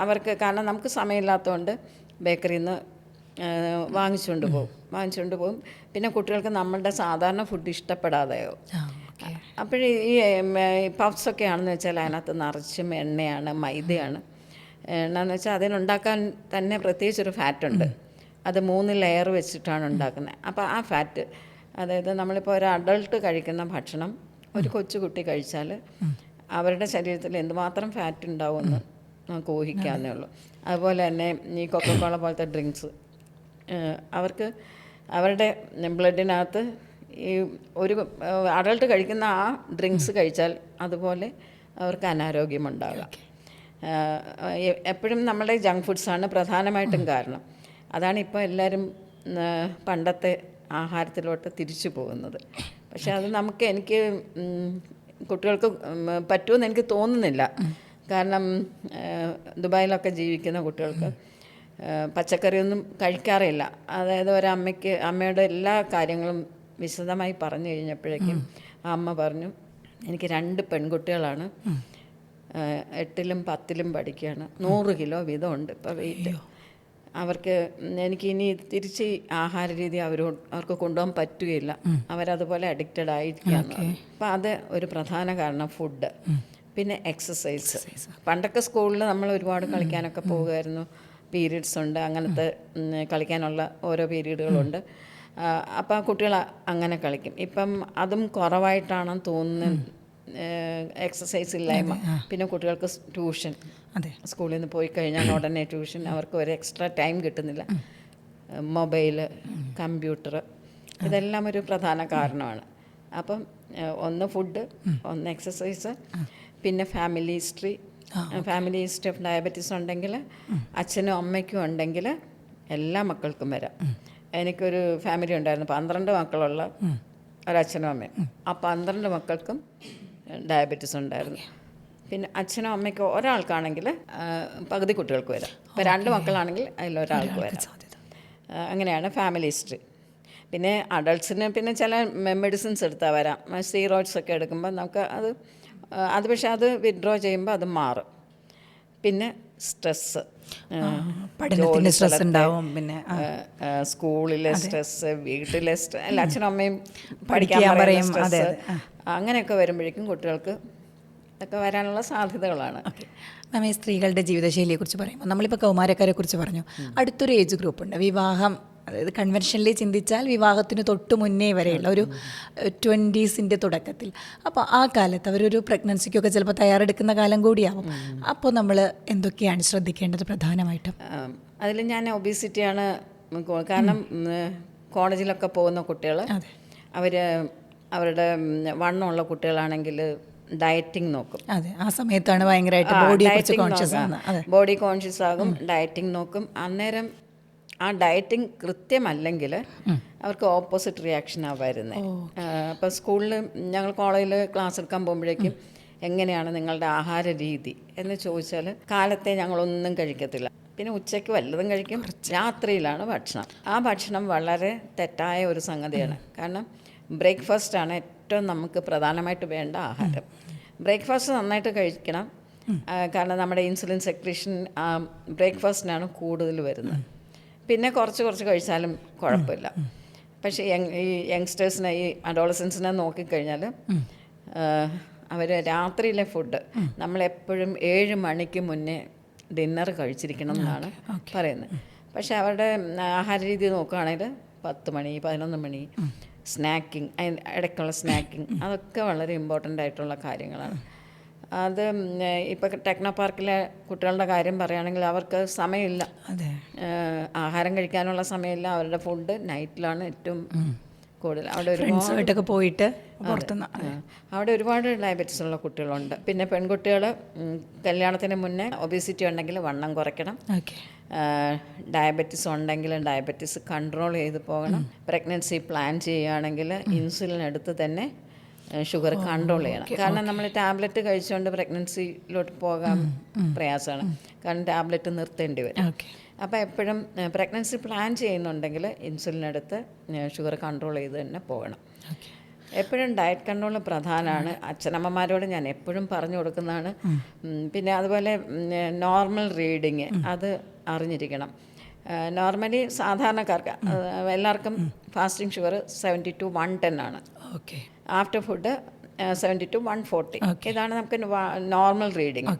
അവർക്ക്, കാരണം നമുക്ക് സമയമില്ലാത്തതുകൊണ്ട് ബേക്കറിയിൽ നിന്ന് വാങ്ങിച്ചുകൊണ്ട് പോകും. പിന്നെ കുട്ടികൾക്ക് നമ്മളുടെ സാധാരണ ഫുഡ് ഇഷ്ടപ്പെടാതെയോ. അപ്പോഴേ ഈ പഫ്സൊക്കെ ആണെന്ന് വെച്ചാൽ അതിനകത്ത് നിറച്ചും എണ്ണയാണ്, മൈദയാണ്. എണ്ണയെന്ന് വെച്ചാൽ അതിനുണ്ടാക്കാൻ തന്നെ പ്രത്യേകിച്ചൊരു ഫാറ്റുണ്ട്. അത് 3 ലെയർ വെച്ചിട്ടാണ് ഉണ്ടാക്കുന്നത്. അപ്പോൾ ആ ഫാറ്റ്, അതായത് നമ്മളിപ്പോൾ ഒരു അഡൾട്ട് കഴിക്കുന്ന ഭക്ഷണം ഒരു കൊച്ചുകുട്ടി കഴിച്ചാൽ അവരുടെ ശരീരത്തിൽ എന്തുമാത്രം ഫാറ്റ് ഉണ്ടാവുമെന്ന് നമുക്ക് ഊഹിക്കാവുന്നേ ഉള്ളൂ. അതുപോലെ തന്നെ ഈ കൊക്കക്കോള പോലത്തെ ഡ്രിങ്ക്സ് അവർക്ക് അവരുടെ ബ്ലഡിനകത്ത് ഈ ഒരു അഡൾട്ട് കഴിക്കുന്ന ആ ഡ്രിങ്ക്സ് കഴിച്ചാൽ അതുപോലെ അവർക്ക് അനാരോഗ്യമുണ്ടാകാം. എപ്പോഴും നമ്മുടെ ജങ്ക് ഫുഡ്സാണ് പ്രധാനമായിട്ടും കാരണം. അതാണ് ഇപ്പോൾ എല്ലാവരും പണ്ടത്തെ ആഹാരത്തിലോട്ട് തിരിച്ചു പോകുന്നത്. പക്ഷെ അത് എനിക്ക് കുട്ടികൾക്ക് പറ്റുമെന്ന് എനിക്ക് തോന്നുന്നില്ല. കാരണം ദുബായിലൊക്കെ ജീവിക്കുന്ന കുട്ടികൾക്ക് പച്ചക്കറിയൊന്നും കഴിക്കാറില്ല. അതായത് അമ്മയുടെ എല്ലാ കാര്യങ്ങളും വിശദമായി പറഞ്ഞു കഴിഞ്ഞപ്പോഴേക്കും ആ അമ്മ പറഞ്ഞു, എനിക്ക് 2 പെൺകുട്ടികളാണ്, 8ലും 10ലും പഠിക്കുകയാണ്, 100 കിലോ വീതമുണ്ട് ഇപ്പോൾ വെയിറ്റ്. അവർക്ക് എനിക്കിനി തിരിച്ച് ആഹാര രീതി അവർക്ക് കൊണ്ടുപോകാൻ പറ്റുകയില്ല, അവരതുപോലെ അഡിക്റ്റഡ് ആയിരിക്കുകയാണ്. അപ്പം അത് ഒരു പ്രധാന കാരണം ഫുഡ്. പിന്നെ എക്സസൈസ്. പണ്ടൊക്കെ സ്കൂളിൽ നമ്മൾ ഒരുപാട് കളിക്കാനൊക്കെ പോകുമായിരുന്നു. പീരീഡ്സ് ഉണ്ട്, അങ്ങനത്തെ കളിക്കാനുള്ള ഓരോ പീരീഡുകളുണ്ട്. അപ്പോൾ ആ കുട്ടികൾ അങ്ങനെ കളിക്കും. ഇപ്പം അതും കുറവായിട്ടാണെന്ന് തോന്നുന്നത്, എക്സസൈസ് ഇല്ലായ്മ. പിന്നെ കുട്ടികൾക്ക് ട്യൂഷൻ, സ്കൂളിൽ നിന്ന് പോയി കഴിഞ്ഞാൽ ഉടനെ ട്യൂഷൻ, അവർക്ക് ഒരു എക്സ്ട്രാ ടൈം കിട്ടുന്നില്ല. മൊബൈല്, കമ്പ്യൂട്ടർ, ഇതെല്ലാം ഒരു പ്രധാന കാരണമാണ്. അപ്പം ഒന്ന് ഫുഡ്, ഒന്ന് എക്സസൈസ്, പിന്നെ ഫാമിലി ഹിസ്റ്ററി ഓഫ് ഡയബറ്റീസ് ഉണ്ടെങ്കിൽ, അച്ഛനും അമ്മയ്ക്കും ഉണ്ടെങ്കിൽ എല്ലാ മക്കൾക്കും വരാം. എനിക്കൊരു ഫാമിലി ഉണ്ടായിരുന്നു, 12 മക്കളുള്ള ഒരച്ഛനും അമ്മയും. ആ 12 മക്കൾക്കും ഡയബറ്റീസ് ഉണ്ടായിരുന്നു. പിന്നെ അച്ഛനും അമ്മയ്ക്കും ഒരാൾക്കാണെങ്കിൽ പകുതി കുട്ടികൾക്ക് വരാം. ഇപ്പോൾ 2 മക്കളാണെങ്കിൽ അതിലൊരാൾക്ക് വരാം. അങ്ങനെയാണ് ഫാമിലി ഹിസ്റ്ററി. പിന്നെ അഡൾട്ട്സിന് പിന്നെ ചില മെഡിസിൻസ് എടുത്താൽ വരാം. സ്റ്റീറോയിഡ്സ് ഒക്കെ എടുക്കുമ്പോൾ നമുക്ക് അത് പക്ഷേ അത് വിത്ഡ്രോ ചെയ്യുമ്പോൾ അത് മാറും. പിന്നെ സ്ട്രെസ്സ്, പഠനത്തിൻ്റെ സ്ട്രെസ് ഉണ്ടാവും, പിന്നെ സ്കൂളിലെ സ്ട്രെസ്സ്, വീട്ടിലെ സ്ട്രെസ്, അല്ല അച്ഛനും അമ്മയും പഠിക്കാൻ പറയും സ്ട്രെസ്സ്, അങ്ങനെയൊക്കെ വരുമ്പോഴേക്കും കുട്ടികൾക്ക് ഇതൊക്കെ വരാനുള്ള സാധ്യതകളാണ്. മാം, ഈ സ്ത്രീകളുടെ ജീവിതശൈലിയെക്കുറിച്ച് പറയുമ്പോൾ നമ്മളിപ്പോൾ കൗമാരക്കാരെക്കുറിച്ച് പറഞ്ഞു. അടുത്തൊരു ഏജ് ഗ്രൂപ്പുണ്ട്, വിവാഹം. അതായത് കൺവെൻഷനലി ചിന്തിച്ചാൽ വിവാഹത്തിന് തൊട്ട് മുന്നേ വരെയുള്ള ഒരു 20s തുടക്കത്തിൽ. അപ്പോൾ ആ കാലത്ത് അവരൊരു പ്രഗ്നൻസിക്കൊക്കെ ചിലപ്പോൾ തയ്യാറെടുക്കുന്ന കാലം കൂടിയാവും. അപ്പോൾ നമ്മൾ എന്തൊക്കെയാണ് ശ്രദ്ധിക്കേണ്ടത് പ്രധാനമായിട്ടും? അതിൽ ഞാൻ ഒബീസിറ്റിയാണ്. കാരണം കോളേജിലൊക്കെ പോകുന്ന കുട്ടികൾ, അവരുടെ വണ്ണമുള്ള കുട്ടികളാണെങ്കിൽ ഡയറ്റിംഗ് നോക്കും. അതെ, ആ സമയത്താണ് ഭയങ്കരമായിട്ട് ബോഡി കോൺഷ്യസ് ആകും, ഡയറ്റിംഗ് നോക്കും. അന്നേരം ആ ഡയറ്റിംഗ് കൃത്യമല്ലെങ്കിൽ അവർക്ക് ഓപ്പോസിറ്റ് റിയാക്ഷനാണ് വരുന്നത്. അപ്പോൾ സ്കൂളിൽ ഞങ്ങൾ കോളേജിൽ ക്ലാസ് എടുക്കാൻ പോകുമ്പോഴേക്കും എങ്ങനെയാണ് നിങ്ങളുടെ ആഹാര രീതി എന്ന് ചോദിച്ചാൽ, കാലത്തെ ഞങ്ങളൊന്നും കഴിക്കത്തില്ല, പിന്നെ ഉച്ചയ്ക്ക് വല്ലതും കഴിക്കും, രാത്രിയിലാണ് ഭക്ഷണം. ആ ഭക്ഷണം വളരെ തെറ്റായ ഒരു സംഗതിയാണ്. കാരണം ബ്രേക്ക്ഫാസ്റ്റാണ് ഏറ്റവും നമുക്ക് പ്രധാനമായിട്ട് വേണ്ട ആഹാരം. ബ്രേക്ക്ഫാസ്റ്റ് നന്നായിട്ട് കഴിക്കണം. കാരണം നമ്മുടെ ഇൻസുലിൻ സെക്രീഷൻ ബ്രേക്ക്ഫാസ്റ്റിനാണ് കൂടുതൽ വരുന്നത്. പിന്നെ കുറച്ച് കഴിച്ചാലും കുഴപ്പമില്ല. പക്ഷേ ഈ യങ്സ്റ്റേഴ്സിനെ, ഈ അഡോളസൻസിനെ നോക്കിക്കഴിഞ്ഞാൽ അവർ രാത്രിയിലെ ഫുഡ് നമ്മളെപ്പോഴും 7 മണിക്ക് മുന്നേ ഡിന്നർ കഴിച്ചിരിക്കണം എന്നാണ് പറയുന്നത്. പക്ഷേ അവരുടെ ആഹാര രീതി നോക്കുകയാണെങ്കിൽ 10 മണി 11 മണി സ്നാക്കിങ്, ഇടയ്ക്കുള്ള സ്നാക്കിങ്, അതൊക്കെ വളരെ ഇമ്പോർട്ടൻ്റ് ആയിട്ടുള്ള കാര്യങ്ങളാണ്. അത് ഇപ്പോൾ ടെക്നോ പാർക്കിലെ കുട്ടികളുടെ കാര്യം പറയുകയാണെങ്കിൽ അവർക്ക് സമയമില്ല, ആഹാരം കഴിക്കാനുള്ള സമയമില്ല. അവരുടെ ഫുഡ് നൈറ്റിലാണ് ഏറ്റവും കൂടുതൽ. അവിടെ ഒരുപാട് ഫ്രണ്ട്സുമായിട്ടൊക്കെ പോയിട്ട് പുറത്തുനിന്ന് അവിടെ ഒരുപാട് ഡയബറ്റീസ് ഉള്ള കുട്ടികളുണ്ട്. പിന്നെ പെൺകുട്ടികൾ കല്യാണത്തിന് മുന്നേ ഒബേസിറ്റി ഉണ്ടെങ്കിൽ വണ്ണം കുറയ്ക്കണം. ഓക്കെ. ഡയബറ്റീസ് ഉണ്ടെങ്കിൽ ഡയബറ്റീസ് കൺട്രോൾ ചെയ്ത് പോകണം. പ്രഗ്നൻസി പ്ലാൻ ചെയ്യുകയാണെങ്കിൽ ഇൻസുലിൻ എടുത്ത് തന്നെ ഷുഗർ കൺട്രോൾ ചെയ്യണം. കാരണം നമ്മൾ ടാബ്ലറ്റ് കഴിച്ചുകൊണ്ട് പ്രഗ്നൻസിയിലോട്ട് പോകാൻ പ്രയാസമാണ്. കാരണം ടാബ്ലറ്റ് നിർത്തേണ്ടി വരും. അപ്പോൾ എപ്പോഴും പ്രഗ്നൻസി പ്ലാൻ ചെയ്യുന്നുണ്ടെങ്കിൽ ഇൻസുലിൻ എടുത്ത് ഷുഗർ കൺട്രോൾ ചെയ്ത് തന്നെ പോകണം. എപ്പോഴും ഡയറ്റ് കൺട്രോൾ പ്രധാനമാണ്. അച്ഛനമ്മമാരോട് ഞാൻ എപ്പോഴും പറഞ്ഞു കൊടുക്കുന്നതാണ്. പിന്നെ അതുപോലെ നോർമൽ റീഡിങ് അത് അറിഞ്ഞിരിക്കണം. നോർമലി സാധാരണക്കാർക്ക് എല്ലാവർക്കും ഫാസ്റ്റിംഗ് ഷുഗർ 70 to 110 ആണ്. ഓക്കെ. After food 70 to 140. ഇതാണ് നമുക്ക് നോർമൽ റീഡിങ്.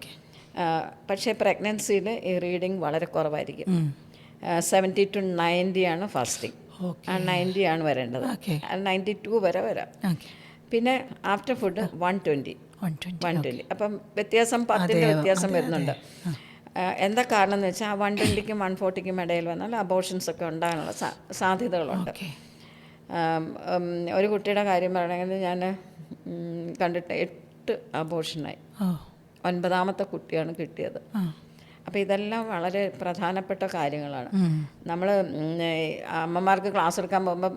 പക്ഷേ പ്രഗ്നൻസിയിൽ ഈ റീഡിങ് വളരെ കുറവായിരിക്കും. 70 to 90 ആണ് ഫാസ്റ്റിംഗ്. 90 ആണ് വരേണ്ടത്. 92 വരെ വരാം. പിന്നെ ആഫ്റ്റർ ഫുഡ് 120. അപ്പം വ്യത്യാസം 10 വ്യത്യാസം വരുന്നുണ്ട്. എന്താ കാരണം എന്ന് വെച്ചാൽ 120ക്കും 140ക്കും ഇടയിൽ വന്നാൽ അബോർഷൻസ് ഒക്കെ ഉണ്ടാകാനുള്ള സാധ്യതകളുണ്ട്. ഒരു കുട്ടിയുടെ കാര്യം പറയണമെങ്കിൽ ഞാൻ കണ്ടിട്ട് 8 അബോർഷനായി. 9ാമത്തെ കുട്ടിയാണ് കിട്ടിയത്. അപ്പോൾ ഇതെല്ലാം വളരെ പ്രധാനപ്പെട്ട കാര്യങ്ങളാണ്. നമ്മൾ അമ്മമാർക്ക് ക്ലാസ് എടുക്കാൻ പോകുമ്പം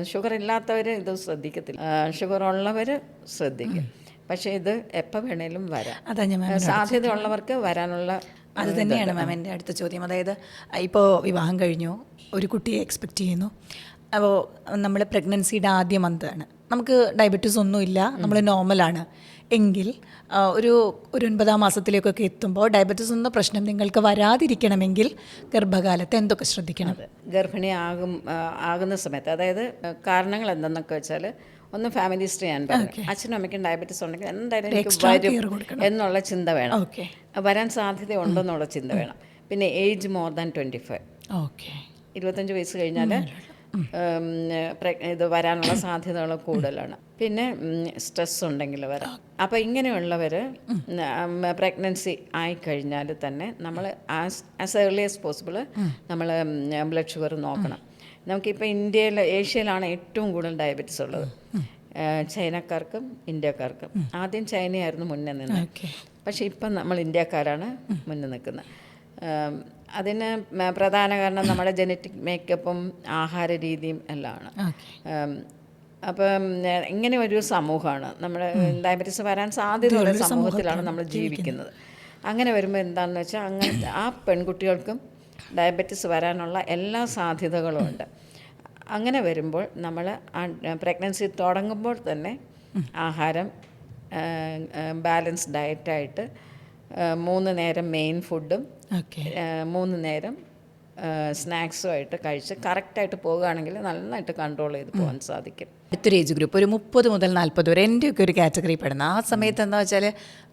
ഷുഗർ ഇല്ലാത്തവർ ഇത് ശ്രദ്ധിക്കത്തില്ല, ഷുഗർ ഉള്ളവർ ശ്രദ്ധിക്കും. പക്ഷേ ഇത് എപ്പോൾ വേണേലും വരാം. സാധ്യതയുള്ളവർക്ക് വരാനുള്ള അത് തന്നെയാണ് മാം എൻ്റെ അടുത്ത ചോദ്യം. അതായത് ഇപ്പോൾ വിവാഹം കഴിഞ്ഞു, ഒരു കുട്ടിയെ എക്സ്പെക്റ്റ് ചെയ്യുന്നു. അപ്പോൾ നമ്മൾ പ്രഗ്നൻസിയുടെ ആദ്യ മന്താണ്, നമുക്ക് ഡയബറ്റീസ് ഒന്നുമില്ല, നമ്മൾ നോർമലാണ് എങ്കിൽ ഒരു 9ാം മാസത്തിലേക്കൊക്കെ എത്തുമ്പോൾ ഡയബറ്റീസ് എന്ന പ്രശ്നം നിങ്ങൾക്ക് വരാതിരിക്കണമെങ്കിൽ ഗർഭകാലത്ത് എന്തൊക്കെ ശ്രദ്ധിക്കണം? ഗർഭിണി ആകുന്ന സമയത്ത്, അതായത് കാരണങ്ങൾ എന്തെന്നൊക്കെ വെച്ചാൽ, ഒന്ന് ഫാമിലി ഹിസ്റ്ററി ഞാൻ പറഞ്ഞു. അച്ഛനും അമ്മയ്ക്കും ഡയബറ്റീസ് ഉണ്ടെങ്കിൽ എന്തായാലും എനിക്ക് വരും എന്നുള്ള ചിന്ത വേണം. വരാൻ സാധ്യത ഉണ്ടെന്നുള്ള ചിന്ത വേണം. പിന്നെ ഏജ് മോർ ദാൻ 25. 25 വയസ്സ് കഴിഞ്ഞാൽ ഇത് വരാനുള്ള സാധ്യതകൾ കൂടുതലാണ്. പിന്നെ സ്ട്രെസ് ഉണ്ടെങ്കിൽ വരാം. അപ്പോൾ ഇങ്ങനെയുള്ളവർ പ്രഗ്നൻസി ആയിക്കഴിഞ്ഞാൽ തന്നെ നമ്മൾ ആസ് ഏർലി ആസ് പോസിബിൾ നമ്മൾ ബ്ലഡ് ഷുഗർ നോക്കണം. നമുക്കിപ്പോൾ ഏഷ്യയിലാണ് ഏറ്റവും കൂടുതൽ ഡയബറ്റീസ് ഉള്ളത്. ചൈനക്കാർക്കും ഇന്ത്യക്കാർക്കും. ആദ്യം ചൈനയായിരുന്നു മുന്നേ നിന്നത്, പക്ഷേ ഇപ്പം നമ്മൾ ഇന്ത്യക്കാരാണ് മുന്നിൽ നിൽക്കുന്നത്. അതിന് പ്രധാന കാരണം നമ്മുടെ ജനറ്റിക് മേക്കപ്പും ആഹാര രീതിയും എല്ലാമാണ്. അപ്പം ഇങ്ങനെ ഒരു സമൂഹമാണ് നമ്മുടെ ഡയബറ്റീസ് വരാൻ സാധ്യതയുള്ള സമൂഹത്തിലാണ് നമ്മൾ ജീവിക്കുന്നത്. അങ്ങനെ വരുമ്പോൾ എന്താണെന്ന് വെച്ചാൽ അങ്ങനത്തെ ആ പെൺകുട്ടികൾക്കും ഡയബറ്റീസ് വരാനുള്ള എല്ലാ സാധ്യതകളും ഉണ്ട്. അങ്ങനെ വരുമ്പോൾ നമ്മൾ പ്രഗ്നൻസി തുടങ്ങുമ്പോൾ തന്നെ ആഹാരം ബാലൻസ് ഡയറ്റായിട്ട് 3 നേരം മെയിൻ ഫുഡും 3 നേരം സ്നാക്സുമായിട്ട് കഴിച്ച് കറക്റ്റായിട്ട് പോകുകയാണെങ്കിൽ നന്നായിട്ട് കൺട്രോൾ ചെയ്ത് പോകാൻ സാധിക്കും. അടുത്തൊരു ഏജ് ഗ്രൂപ്പ് ഒരു 30 മുതൽ 40 വരെ എൻ്റെയൊക്കെ ഒരു കാറ്റഗറി പെടുന്ന ആ സമയത്ത് എന്താ വെച്ചാൽ,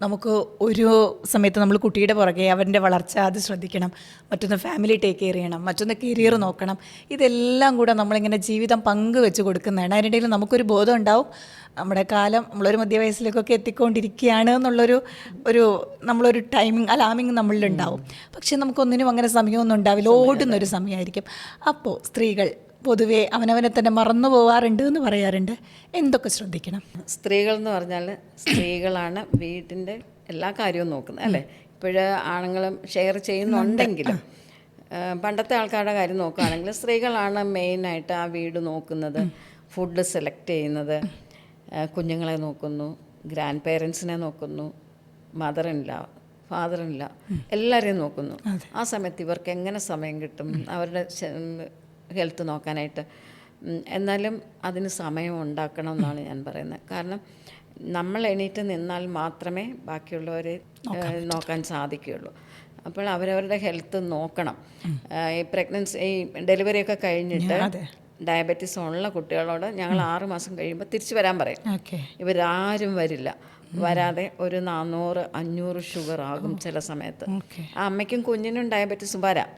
നമുക്ക് ഒരു സമയത്ത് നമ്മൾ കുട്ടിയുടെ പുറകെ അവൻ്റെ വളർച്ച അത് ശ്രദ്ധിക്കണം, മറ്റൊന്ന് ഫാമിലി ടേക്ക് കെയർ ചെയ്യണം, മറ്റൊന്ന് കരിയർ നോക്കണം. ഇതെല്ലാം കൂടെ നമ്മളിങ്ങനെ ജീവിതം പങ്കുവെച്ച് കൊടുക്കുന്നതാണ്. അതിനിടയിൽ നമുക്കൊരു ബോധം ഉണ്ടാവും, നമ്മുടെ കാലം നമ്മളൊരു മധ്യവയസ്സിലേക്കൊക്കെ എത്തിക്കൊണ്ടിരിക്കുകയാണ് എന്നുള്ളൊരു നമ്മളൊരു ടൈമിങ് അലാമിങ് നമ്മളിലുണ്ടാവും. പക്ഷേ നമുക്കൊന്നിനും അങ്ങനെ സമയമൊന്നും ഉണ്ടാവില്ല, ഓടുന്നൊരു സമയമായിരിക്കും. അപ്പോൾ സ്ത്രീകൾ പൊതുവേ അവനവനെ തന്നെ മറന്നു പോകാറുണ്ട് എന്ന് പറയാറുണ്ട്. എന്തൊക്കെ ശ്രദ്ധിക്കണം? സ്ത്രീകൾ എന്ന് പറഞ്ഞാൽ സ്ത്രീകളാണ് വീട്ടിൻ്റെ എല്ലാ കാര്യവും നോക്കുന്നത്, അല്ലേ? ഇപ്പോഴ് ആണുങ്ങളും ഷെയർ ചെയ്യുന്നുണ്ടെങ്കിലും പണ്ടത്തെ ആൾക്കാരുടെ കാര്യം നോക്കുകയാണെങ്കിൽ സ്ത്രീകളാണ് മെയിനായിട്ട് ആ വീട് നോക്കുന്നത്, ഫുഡ് സെലക്ട് ചെയ്യുന്നത്, കുഞ്ഞുങ്ങളെ നോക്കുന്നു, ഗ്രാൻഡ് പേരൻസിനെ നോക്കുന്നു, മദറിനില്ല, ഫാദറിനില്ല, എല്ലാവരെയും നോക്കുന്നു. ആ സമയത്ത് ഇവർക്ക് എങ്ങനെ സമയം കിട്ടും അവരുടെ ഹെൽത്ത് നോക്കാനായിട്ട്? എന്നാലും അതിന് സമയം ഉണ്ടാക്കണം എന്നാണ് ഞാൻ പറയുന്നത്. കാരണം നമ്മൾ എണീറ്റ് നിന്നാൽ മാത്രമേ ബാക്കിയുള്ളവരെ നോക്കാൻ സാധിക്കുകയുള്ളൂ. അപ്പോൾ അവരവരുടെ ഹെൽത്ത് നോക്കണം. ഈ പ്രഗ്നൻസി ഈ ഡെലിവറിയൊക്കെ കഴിഞ്ഞിട്ട് ഡയബറ്റീസ് ഉള്ള കുട്ടികളോട് ഞങ്ങൾ 6 മാസം കഴിയുമ്പോൾ തിരിച്ചു വരാൻ പറയും. ഇവരാരും വരില്ല. വരാതെ ഒരു 400-500 ഷുഗർ ആകും ചില സമയത്ത്. ആ അമ്മയ്ക്കും കുഞ്ഞിനും ഡയബറ്റീസ് വരാം.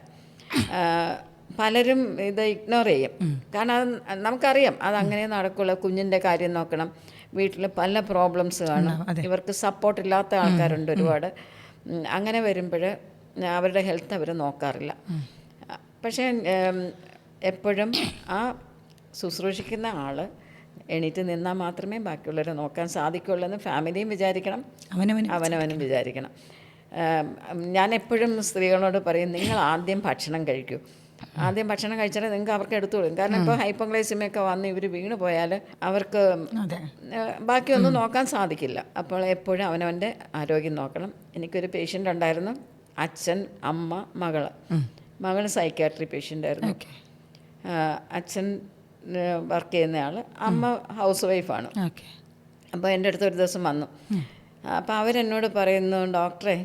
പലരും ഇത് ഇഗ്നോർ ചെയ്യും. കാരണം അത് നമുക്കറിയാം അതങ്ങനെ നടക്കുള്ളൂ. കുഞ്ഞിൻ്റെ കാര്യം നോക്കണം, വീട്ടിൽ പല പ്രോബ്ലംസ് കാണും, ഇവർക്ക് സപ്പോർട്ട് ഇല്ലാത്ത ആൾക്കാരുണ്ട് ഒരുപാട്. അങ്ങനെ വരുമ്പോൾ അവരുടെ ഹെൽത്ത് അവർ നോക്കാറില്ല. പക്ഷേ എപ്പോഴും ആ ശുശ്രൂഷിക്കുന്ന ആൾ എണീറ്റ് നിന്നാൽ മാത്രമേ ബാക്കിയുള്ളവരെ നോക്കാൻ സാധിക്കുള്ളൂ എന്ന് ഫാമിലിയും വിചാരിക്കണം, അവനവനും വിചാരിക്കണം. ഞാൻ എപ്പോഴും സ്ത്രീകളോട് പറയും, നിങ്ങൾ ആദ്യം ഭക്ഷണം കഴിക്കൂ. ആദ്യം ഭക്ഷണം കഴിച്ചാലേ നിങ്ങൾക്ക് അവർക്ക് എടുത്തോളും. കാരണം ഇപ്പോൾ ഹൈപ്പോഗ്ലൈസിമിയൊക്കെ വന്ന് ഇവർ വീണ് പോയാൽ അവർക്ക് ബാക്കിയൊന്നും നോക്കാൻ സാധിക്കില്ല. അപ്പോൾ എപ്പോഴും അവനവൻ്റെ ആരോഗ്യം നോക്കണം. എനിക്കൊരു പേഷ്യൻ്റ് ഉണ്ടായിരുന്നു, അച്ഛൻ, അമ്മ, മകൾ സൈക്യാട്രി പേഷ്യൻ്റായിരുന്നു. അച്ഛൻ വർക്ക് ചെയ്യുന്നയാൾ, അമ്മ ഹൗസ് വൈഫാണ്. അപ്പോൾ എൻ്റെ അടുത്ത് ഒരു ദിവസം വന്നു. അപ്പോൾ അവരെന്നോട് പറയുന്നു, ഡോക്ടറെ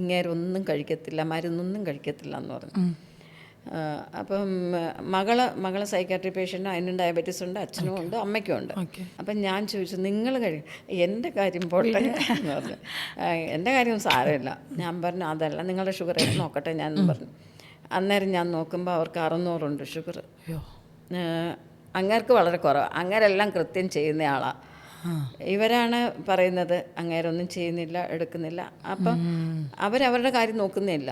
ഇങ്ങേരൊന്നും കഴിക്കത്തില്ല, മരുന്നൊന്നും കഴിക്കത്തില്ല എന്ന് പറഞ്ഞു. അപ്പം മകള് സൈക്കാട്രി പേഷ്യൻ്റ്, അതിനും ഡയബറ്റീസ് ഉണ്ട്, അച്ഛനും ഉണ്ട്, അമ്മയ്ക്കും ഉണ്ട്. അപ്പം ഞാൻ ചോദിച്ചു, നിങ്ങൾ എൻ്റെ കാര്യം പോട്ടെ എന്ന് പറഞ്ഞു. എൻ്റെ കാര്യം സാരമില്ല. ഞാൻ പറഞ്ഞു, അതല്ല, നിങ്ങളുടെ ഷുഗർ നോക്കട്ടെ ഞാൻ പറഞ്ഞു. അന്നേരം ഞാൻ നോക്കുമ്പോൾ അവർക്ക് 600 ഷുഗർ. അങ്ങേർക്ക് വളരെ കുറവ്. അങ്ങേരെല്ലാം കൃത്യം ചെയ്യുന്ന ആളാണ്. ഇവരാണ് പറയുന്നത് അങ്ങേരൊന്നും ചെയ്യുന്നില്ല, എടുക്കുന്നില്ല. അപ്പം അവരവരുടെ കാര്യം നോക്കുന്നില്ല.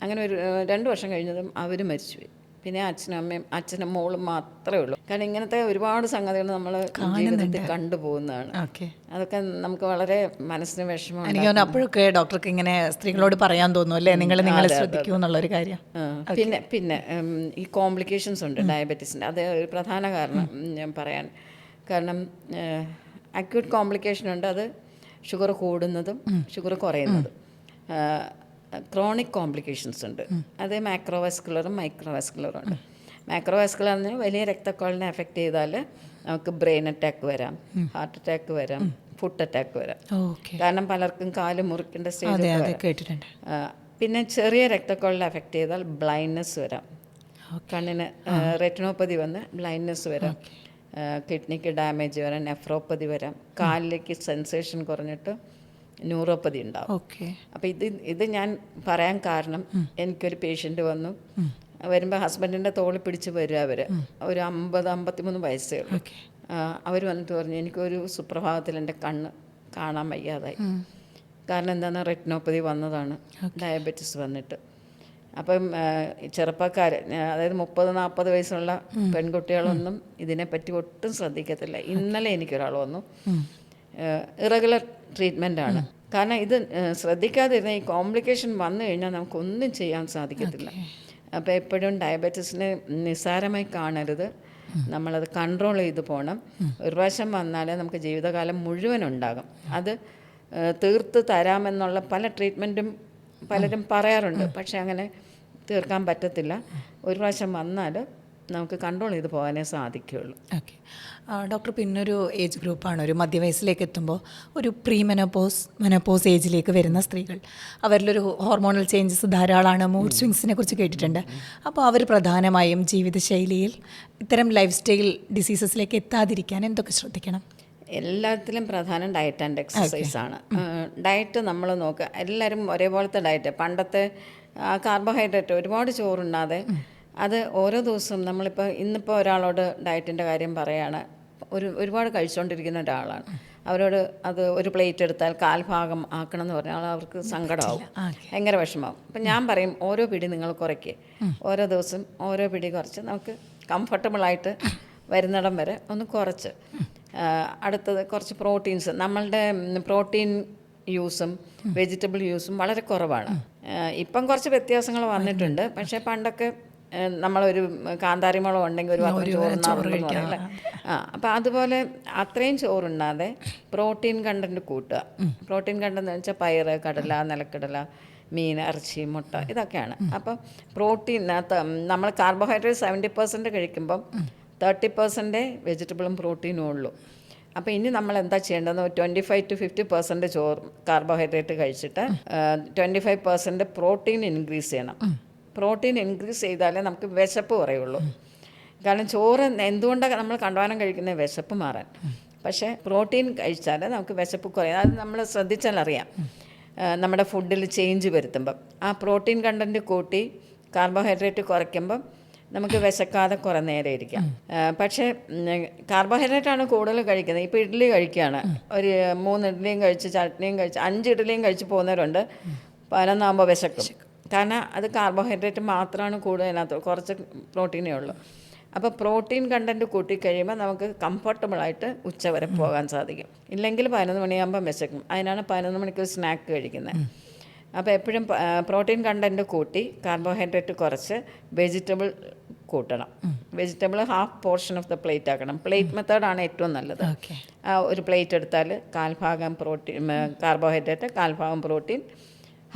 അങ്ങനെ ഒരു 2 വർഷം കഴിഞ്ഞതും അവർ മരിച്ചുപോയി. പിന്നെ അച്ഛനും അമ്മയും അച്ഛനും മോളും മാത്രമേ ഉള്ളൂ. കാരണം ഇങ്ങനത്തെ ഒരുപാട് സംഗതികൾ നമ്മൾ ജീവിതത്തിൽ കണ്ടുപോകുന്നതാണ്. അതൊക്കെ നമുക്ക് വളരെ മനസ്സിന് വിഷമം. എനിക്ക് തോന്നുന്നു അപ്പോഴൊക്കെ ഡോക്ടർക്ക് ഇങ്ങനെ സ്ത്രീകളോട് പറയാൻ തോന്നും അല്ലേ, നിങ്ങളെ ശ്രദ്ധിക്കൂ എന്നുള്ളൊരു കാര്യം. പിന്നെ ഈ കോംപ്ലിക്കേഷൻസ് ഉണ്ട് ഡയബറ്റീസിൻ്റെ. അത് ഒരു പ്രധാന കാരണം ഞാൻ പറയാൻ. കാരണം അക്യൂട്ട് കോംപ്ലിക്കേഷൻ ഉണ്ട്, അത് ഷുഗർ കൂടുന്നതും ഷുഗർ കുറയുന്നതും. ക്രോണിക് കോംപ്ലിക്കേഷൻസ് ഉണ്ട്, അത് മാക്രോവാസ്കുലറും മൈക്രോവാസ്കുലറും ഉണ്ട്. മാക്രോവാസ്കുലർ എന്ന് വലിയ രക്തക്കുഴലിനെ എഫക്റ്റ് ചെയ്താൽ നമുക്ക് ബ്രെയിൻ അറ്റാക്ക് വരാം, ഹാർട്ട് അറ്റാക്ക് വരാം, ഫുഡ് അറ്റാക്ക് വരാം. കാരണം പലർക്കും കാല് മുറിക്കേണ്ട സ്റ്റേജ്. പിന്നെ ചെറിയ രക്തക്കുഴലിനെ എഫക്റ്റ് ചെയ്താൽ ബ്ലൈൻഡ്നെസ് വരാം, കണ്ണിന് റെറ്റിനോപ്പതി വന്ന് ബ്ലൈൻഡ്നെസ് വരാം, കിഡ്നിക്ക് ഡാമേജ് വരാം, നെഫ്രോപ്പതി വരാം, കാലിലേക്ക് സെൻസേഷൻ കുറഞ്ഞിട്ട് ന്യൂറോപ്പതി ഉണ്ടാവും. അപ്പോൾ ഇത് ഞാൻ പറയാൻ കാരണം, എനിക്കൊരു പേഷ്യൻ്റ് വന്നു. വരുമ്പോൾ ഹസ്ബൻഡിൻ്റെ തോളിൽ പിടിച്ച് വരും. അവർ ഒരു 50-53 വയസ്സേ ഉള്ളൂ. അവർ വന്നിട്ട് പറഞ്ഞു, എനിക്കൊരു സുപ്രഭാതത്തിൽ എൻ്റെ കണ്ണ് കാണാൻ വയ്യാതായി. കാരണം എന്താണെന്ന്, റെറ്റിനോപ്പതി വന്നതാണ്, ഡയബറ്റീസ് വന്നിട്ട്. അപ്പം ചെറുപ്പക്കാർ, അതായത് 30-40 വയസ്സുള്ള പെൺകുട്ടികളൊന്നും ഇതിനെപ്പറ്റി ഒട്ടും ശ്രദ്ധിക്കത്തില്ല. ഇന്നലെ എനിക്കൊരാൾ വന്നു, ഇറഗുലർ ട്രീറ്റ്മെൻറ്റാണ്. കാരണം ഇത് ശ്രദ്ധിക്കാതിരുന്ന ഈ കോംപ്ലിക്കേഷൻ വന്നു കഴിഞ്ഞാൽ നമുക്കൊന്നും ചെയ്യാൻ സാധിക്കത്തില്ല. അപ്പോൾ എപ്പോഴും ഡയബറ്റീസിനെ നിസ്സാരമായി കാണരുത്, നമ്മളത് കൺട്രോൾ ചെയ്ത് പോകണം. ഒരു പ്രാവശ്യം വന്നാൽ നമുക്ക് ജീവിതകാലം മുഴുവൻ ഉണ്ടാകും. അത് തീർത്ത് തരാമെന്നുള്ള പല ട്രീറ്റ്മെൻറ്റും പലരും പറയാറുണ്ട്, പക്ഷെ അങ്ങനെ തീർക്കാൻ പറ്റത്തില്ല. ഒരു പ്രാവശ്യം വന്നാൽ നമുക്ക് കൺട്രോൾ ചെയ്ത് പോകാനേ സാധിക്കുകയുള്ളൂ. ഡോക്ടർ, പിന്നൊരു ഏജ് ഗ്രൂപ്പാണ്, ഒരു മധ്യവയസ്സിലേക്ക് എത്തുമ്പോൾ ഒരു മെനോപോസ് ഏജിലേക്ക് വരുന്ന സ്ത്രീകൾ. അവരിലൊരു ഹോർമോണൽ ചേഞ്ചസ് ധാരാളമാണ്, മൂഡ് സ്വിങ്സിനെ കുറിച്ച് കേട്ടിട്ടുണ്ട്. അപ്പോൾ അവർ പ്രധാനമായും ജീവിതശൈലിയിൽ ഇത്തരം ലൈഫ് സ്റ്റൈൽ ഡിസീസസിലേക്ക് എത്താതിരിക്കാൻ എന്തൊക്കെ ശ്രദ്ധിക്കണം? എല്ലാത്തിലും പ്രധാനം ഡയറ്റ് ആൻഡ് എക്സസൈസ് ആണ്. ഡയറ്റ് നമ്മൾ നോക്കുക, എല്ലാവരും ഒരേപോലത്തെ ഡയറ്റ്. പണ്ടത്തെ കാർബോഹൈഡ്രേറ്റ് ഒരുപാട് ചോറുണ്ണാതെ അത് ഓരോ ദിവസവും നമ്മളിപ്പോൾ ഇന്നിപ്പോൾ ഒരാളോട് ഡയറ്റിൻ്റെ കാര്യം പറയുകയാണ്, ഒരുപാട് കഴിച്ചുകൊണ്ടിരിക്കുന്ന ഒരാളാണ്. അവരോട് അത് ഒരു പ്ലേറ്റ് എടുത്താൽ 1/4 ഭാഗം ആക്കണം എന്ന് പറഞ്ഞാൽ അവർക്ക് സങ്കടമാവും, ഭയങ്കര വിഷമാവും. അപ്പം ഞാൻ പറയും, ഓരോ പിടി നിങ്ങൾ കുറയ്ക്കുക, ഓരോ ദിവസം ഓരോ പിടി കുറച്ച് നമുക്ക് കംഫർട്ടബിളായിട്ട് വരുന്നിടം വരെ ഒന്ന് കുറച്ച്. അടുത്തത് കുറച്ച് പ്രോട്ടീൻസ്. നമ്മളുടെ പ്രോട്ടീൻ യൂസും വെജിറ്റബിൾ യൂസും വളരെ കുറവാണ്. ഇപ്പം കുറച്ച് വ്യത്യാസങ്ങൾ വന്നിട്ടുണ്ട്. പക്ഷേ പണ്ടൊക്കെ നമ്മളൊരു കാന്താരിമുളക് ഉണ്ടെങ്കിൽ ഒരു വക്കം ചോറുണ്ടാവുമെന്ന് പറയല്ലേ. അപ്പോൾ അതുപോലെ അത്രയും ചോറുണ്ണാതെ പ്രോട്ടീൻ കണ്ടൻറ്റ് കൂട്ടുക. പ്രോട്ടീൻ കണ്ടന്റ് എന്ന് വെച്ചാൽ പയറ്, കടല, നിലക്കടല, മീൻ, ഇറച്ചി, മുട്ട, ഇതൊക്കെയാണ്. അപ്പം പ്രോട്ടീനകത്ത് നമ്മൾ കാർബോഹൈഡ്രേറ്റ് 70% കഴിക്കുമ്പം 30% വെജിറ്റബിളും പ്രോട്ടീനും ഉള്ളൂ. അപ്പോൾ ഇനി നമ്മൾ എന്താ ചെയ്യേണ്ടതെന്ന്, 25-50% ചോറ് കാർബോഹൈഡ്രേറ്റ് കഴിച്ചിട്ട് 25% പ്രോട്ടീൻ ഇൻക്രീസ് ചെയ്യണം. പ്രോട്ടീൻ ഇൻക്രീസ് ചെയ്താലേ നമുക്ക് വിശപ്പ് കുറയുള്ളൂ. കാരണം ചോറ് എന്തുകൊണ്ടാണ് നമ്മൾ കണ്ടവാനം കഴിക്കുന്നത്, വിശപ്പ് മാറാൻ. പക്ഷേ പ്രോട്ടീൻ കഴിച്ചാൽ നമുക്ക് വിശപ്പ് കുറയും. അത് നമ്മൾ ശ്രദ്ധിച്ചാൽ അറിയാം. നമ്മുടെ ഫുഡിൽ ചേഞ്ച് വരുത്തുമ്പം ആ പ്രോട്ടീൻ കണ്ടൻറ്റ് കൂട്ടി കാർബോഹൈഡ്രേറ്റ് കുറയ്ക്കുമ്പം നമുക്ക് വിശക്കാതെ കുറേ നേരം ഇരിക്കാം. പക്ഷേ കാർബോഹൈഡ്രേറ്റാണ് കൂടുതൽ കഴിക്കുന്നത്. ഇപ്പോൾ ഇഡ്ഡലി കഴിക്കുകയാണ്, ഒരു 3 ഇഡ്ഡലിയും കഴിച്ച് ചട്നിയും കഴിച്ച് 5 ഇഡ്ഡലിയും കഴിച്ച് പോകുന്നവരുണ്ട്. 11 വിശക്കും. കാരണം അത് കാർബോഹൈഡ്രേറ്റ് മാത്രമാണ് കൂടുതൽ, അതിനകത്ത് കുറച്ച് പ്രോട്ടീനേ ഉള്ളൂ. അപ്പോൾ പ്രോട്ടീൻ കണ്ടൻറ്റ് കൂട്ടിക്കഴിയുമ്പോൾ നമുക്ക് കംഫർട്ടബിളായിട്ട് ഉച്ചവരെ പോകാൻ സാധിക്കും. ഇല്ലെങ്കിൽ 11 മണിയാകുമ്പോൾ വിശക്കും. അതിനാണ് 11 മണിക്ക് സ്നാക്ക് കഴിക്കുന്നത്. അപ്പോൾ എപ്പോഴും പ്രോട്ടീൻ കണ്ടൻറ്റ് കൂട്ടി കാർബോഹൈഡ്രേറ്റ് കുറച്ച് വെജിറ്റബിൾ കൂട്ടണം. Vegetable half portion of the plate ആക്കണം. പ്ലേറ്റ് മെത്തേഡാണ് ഏറ്റവും നല്ലത്. ഒരു പ്ലേറ്റ് എടുത്താൽ 1/4 protein carbohydrate, 1/4 protein,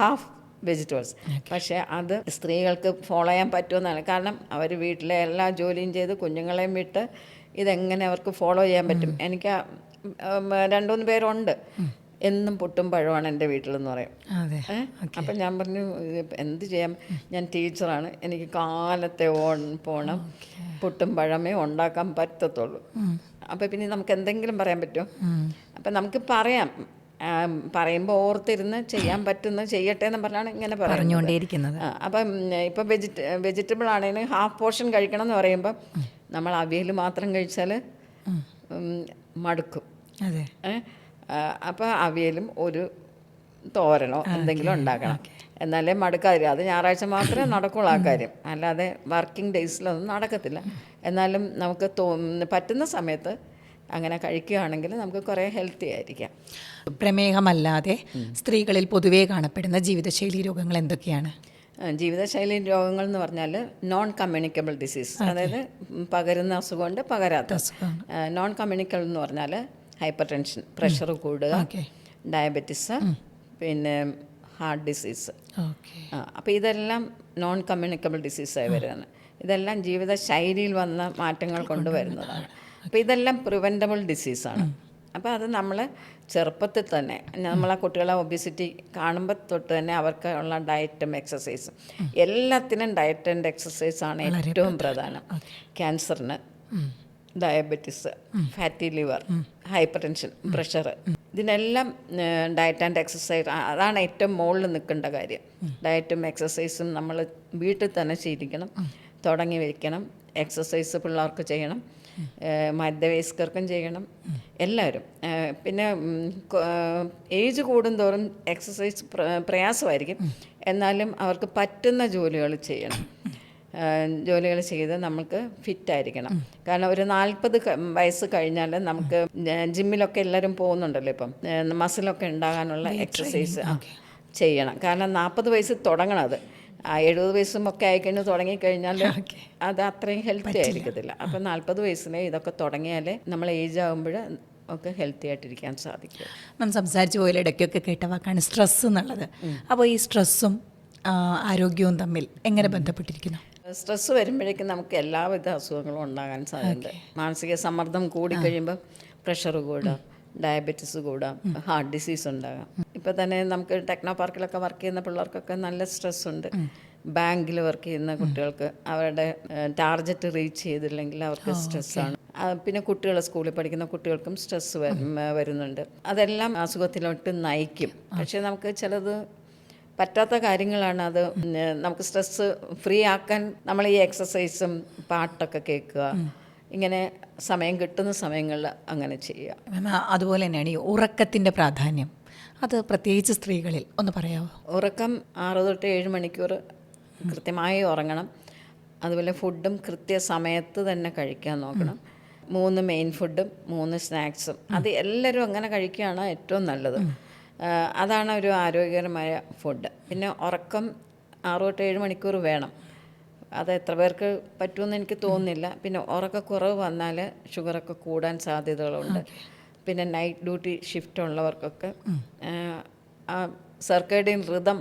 half vegetables. പക്ഷേ അത് സ്ത്രീകൾക്ക് ഫോളോ ചെയ്യാൻ പറ്റുമെന്നാണ്. കാരണം അവർ വീട്ടിലെ എല്ലാ ജോലിയും ചെയ്ത് കുഞ്ഞുങ്ങളെയും വിട്ട് ഇതെങ്ങനെ അവർക്ക് ഫോളോ ചെയ്യാൻ പറ്റും? എനിക്ക് 2-3 പേരുണ്ട്, എന്നും പുട്ടും പഴമാണ് എൻ്റെ വീട്ടിലെന്ന് പറയും. അപ്പം ഞാൻ പറഞ്ഞു എന്ത് ചെയ്യാം, ഞാൻ ടീച്ചറാണ്, എനിക്ക് കാലത്തെ പോണം, പുട്ടും പഴമേ ഉണ്ടാക്കാൻ പറ്റത്തുള്ളൂ. അപ്പം പിന്നെ നമുക്ക് എന്തെങ്കിലും പറയാൻ പറ്റുമോ? അപ്പം നമുക്ക് പറയാം, പറയുമ്പോൾ ഓർത്തിരുന്ന് ചെയ്യാൻ പറ്റുന്ന ചെയ്യട്ടെ എന്ന് പറഞ്ഞാണ് ഇങ്ങനെ പറഞ്ഞുകൊണ്ടേയിരിക്കുന്നത്. അപ്പം ഇപ്പം വെജിറ്റബിൾ ആണെങ്കിൽ ഹാഫ് പോർഷൻ കഴിക്കണം എന്ന് പറയുമ്പം നമ്മൾ അവിയൽ മാത്രം കഴിച്ചാൽ മടുക്കും. അപ്പോൾ അവിയലും ഒരു തോരനോ എന്തെങ്കിലും ഉണ്ടാക്കണം, എന്നാലേ മടുക്കാതിരിക്കും. അത് ഞായറാഴ്ച മാത്രമേ നടക്കുള്ളൂ ആ കാര്യം, അല്ലാതെ വർക്കിംഗ് ഡേയ്സിലൊന്നും നടക്കത്തില്ല. എന്നാലും നമുക്ക് പറ്റുന്ന സമയത്ത് അങ്ങനെ കഴിക്കുകയാണെങ്കിൽ നമുക്ക് കുറേ ഹെൽത്തി ആയിരിക്കാം. പ്രമേഹമല്ലാതെ സ്ത്രീകളിൽ പൊതുവേ കാണപ്പെടുന്ന ജീവിതശൈലി രോഗങ്ങൾ എന്തൊക്കെയാണ്? ജീവിതശൈലി രോഗങ്ങൾ എന്ന് പറഞ്ഞാൽ നോൺ കമ്മ്യൂണിക്കബിൾ ഡിസീസ്, അതായത് പകരുന്ന അസുഖമുണ്ട്, പകരാത്ത അസുഖം. നോൺ കമ്മ്യൂണിക്കബിൾ എന്ന് പറഞ്ഞാൽ ഹൈപ്പർ ടെൻഷൻ, പ്രഷർ കൂടുക, ഡയബറ്റിസ്, പിന്നെ ഹാർട്ട് ഡിസീസ്. അപ്പോൾ ഇതെല്ലാം നോൺ കമ്മ്യൂണിക്കബിൾ ഡിസീസായി വരുന്നത്. ഇതെല്ലാം ജീവിതശൈലിയിൽ വന്ന മാറ്റങ്ങൾ കൊണ്ടുവരുന്നതാണ്. അപ്പോൾ ഇതെല്ലാം പ്രിവെൻറ്റബിൾ ഡിസീസാണ്. അപ്പോൾ അത് നമ്മൾ ചെറുപ്പത്തിൽ തന്നെ നമ്മളെ കുട്ടികളെ ഒബിസിറ്റി കാണുമ്പോൾ തൊട്ട് തന്നെ അവർക്ക് ഉള്ള ഡയറ്റും എക്സസൈസും, എല്ലാത്തിനും ഡയറ്റ് ആൻഡ് എക്സസൈസാണ് ഏറ്റവും പ്രധാനം. ക്യാൻസറിന്, diabetes, fatty liver, hyper tension, pressure, ഇതിനെല്ലാം ഡയറ്റ് ആൻഡ് എക്സസൈസ് അതാണ് ഏറ്റവും മുകളിൽ നിൽക്കേണ്ട കാര്യം. ഡയറ്റും എക്സസൈസും നമ്മൾ വീട്ടിൽ തന്നെ ശീലിക്കണം, തുടങ്ങി വയ്ക്കണം. എക്സസൈസ് പിള്ളേർക്ക് ചെയ്യണം, മധ്യവയസ്കർക്കും ചെയ്യണം, എല്ലാവരും. പിന്നെ ഏജ് കൂടുന്തോറും എക്സസൈസ് പ്രയാസമായിരിക്കും, എന്നാലും അവർക്ക് പറ്റുന്ന ജോലികൾ ചെയ്യണം. ജോലികൾ ചെയ്ത് നമുക്ക് ഫിറ്റായിരിക്കണം. കാരണം ഒരു 40 വയസ്സ് കഴിഞ്ഞാൽ നമുക്ക് ജിമ്മിലൊക്കെ എല്ലാവരും പോകുന്നുണ്ടല്ലോ ഇപ്പം, മസിലൊക്കെ ഉണ്ടാകാനുള്ള എക്സസൈസ് ചെയ്യണം. കാരണം 40 വയസ്സ് തുടങ്ങണം. അത് 70 വയസ്സും ഒക്കെ ആയിക്കഴിഞ്ഞ് തുടങ്ങിക്കഴിഞ്ഞാൽ അത് അത്രയും ഹെൽത്തി ആയിരിക്കത്തില്ല. അപ്പം 40 വയസ്സിനെ ഇതൊക്കെ തുടങ്ങിയാലേ നമ്മൾ ഏജ് ആകുമ്പോൾ ഒക്കെ ഹെൽത്തി ആയിട്ടിരിക്കാൻ സാധിക്കും. നാം സംസാരിച്ച് പോയാൽ ഇടയ്ക്കൊക്കെ കേട്ട വാക്കാണ് സ്ട്രെസ് എന്നുള്ളത്. അപ്പോൾ ഈ സ്ട്രെസ്സും ആരോഗ്യവും തമ്മിൽ എങ്ങനെ ബന്ധപ്പെട്ടിരിക്കുന്നു? സ്ട്രെസ്സ് വരുമ്പോഴേക്കും നമുക്ക് എല്ലാവിധ അസുഖങ്ങളും ഉണ്ടാകാൻ സാധ്യതയുണ്ട്. മാനസിക സമ്മർദ്ദം കൂടിക്കഴിയുമ്പോൾ പ്രഷർ കൂടാം, ഡയബറ്റിസ് കൂടാം, ഹാർട്ട് ഡിസീസ് ഉണ്ടാകാം. ഇപ്പോൾ തന്നെ നമുക്ക് ടെക്നോ പാർക്കിലൊക്കെ വർക്ക് ചെയ്യുന്ന പിള്ളേർക്കൊക്കെ നല്ല സ്ട്രെസ് ഉണ്ട്. ബാങ്കിൽ വർക്ക് ചെയ്യുന്ന കുട്ടികൾക്ക് അവരുടെ ടാർഗറ്റ് റീച്ച് ചെയ്തില്ലെങ്കിൽ അവർക്ക് സ്ട്രെസ്സാണ്. പിന്നെ കുട്ടികൾ സ്കൂളിൽ പഠിക്കുന്ന കുട്ടികൾക്കും സ്ട്രെസ് വരുന്നുണ്ട്. അതെല്ലാം അസുഖത്തിലോട്ട് നയിക്കും. പക്ഷേ നമുക്ക് ചിലത് പറ്റാത്ത കാര്യങ്ങളാണ്. അത് നമുക്ക് സ്ട്രെസ്സ് ഫ്രീ ആക്കാൻ നമ്മൾ ഈ എക്സസൈസും പാട്ടൊക്കെ കേൾക്കുക, ഇങ്ങനെ സമയം കിട്ടുന്ന സമയങ്ങളിൽ അങ്ങനെ ചെയ്യുക. അതുപോലെ തന്നെയാണ് ഈ ഉറക്കത്തിൻ്റെ പ്രാധാന്യം, അത് പ്രത്യേകിച്ച് സ്ത്രീകളിൽ ഒന്ന് പറയാമോ? ഉറക്കം 6 തൊട്ട് 7 മണിക്കൂർ കൃത്യമായി ഉറങ്ങണം. അതുപോലെ ഫുഡും കൃത്യസമയത്ത് തന്നെ കഴിക്കാൻ നോക്കണം. 3 മെയിൻ ഫുഡും 3 സ്നാക്സും, അത് എല്ലാവരും അങ്ങനെ കഴിക്കുകയാണ് ഏറ്റവും നല്ലത്. അതാണ് ഒരു ആരോഗ്യകരമായ ഫുഡ്. പിന്നെ ഉറക്കം 6 തൊട്ട് 7 മണിക്കൂർ വേണം. അത് എത്ര പേർക്ക് പറ്റുമെന്ന് എനിക്ക് തോന്നുന്നില്ല. പിന്നെ ഉറക്കക്കുറവ് വന്നാൽ ഷുഗറൊക്കെ കൂടാൻ സാധ്യതകളുണ്ട്. പിന്നെ നൈറ്റ് ഡ്യൂട്ടി ഷിഫ്റ്റ് ഉള്ളവർക്കൊക്കെ ആ സർക്കേഡിയൻ റിതം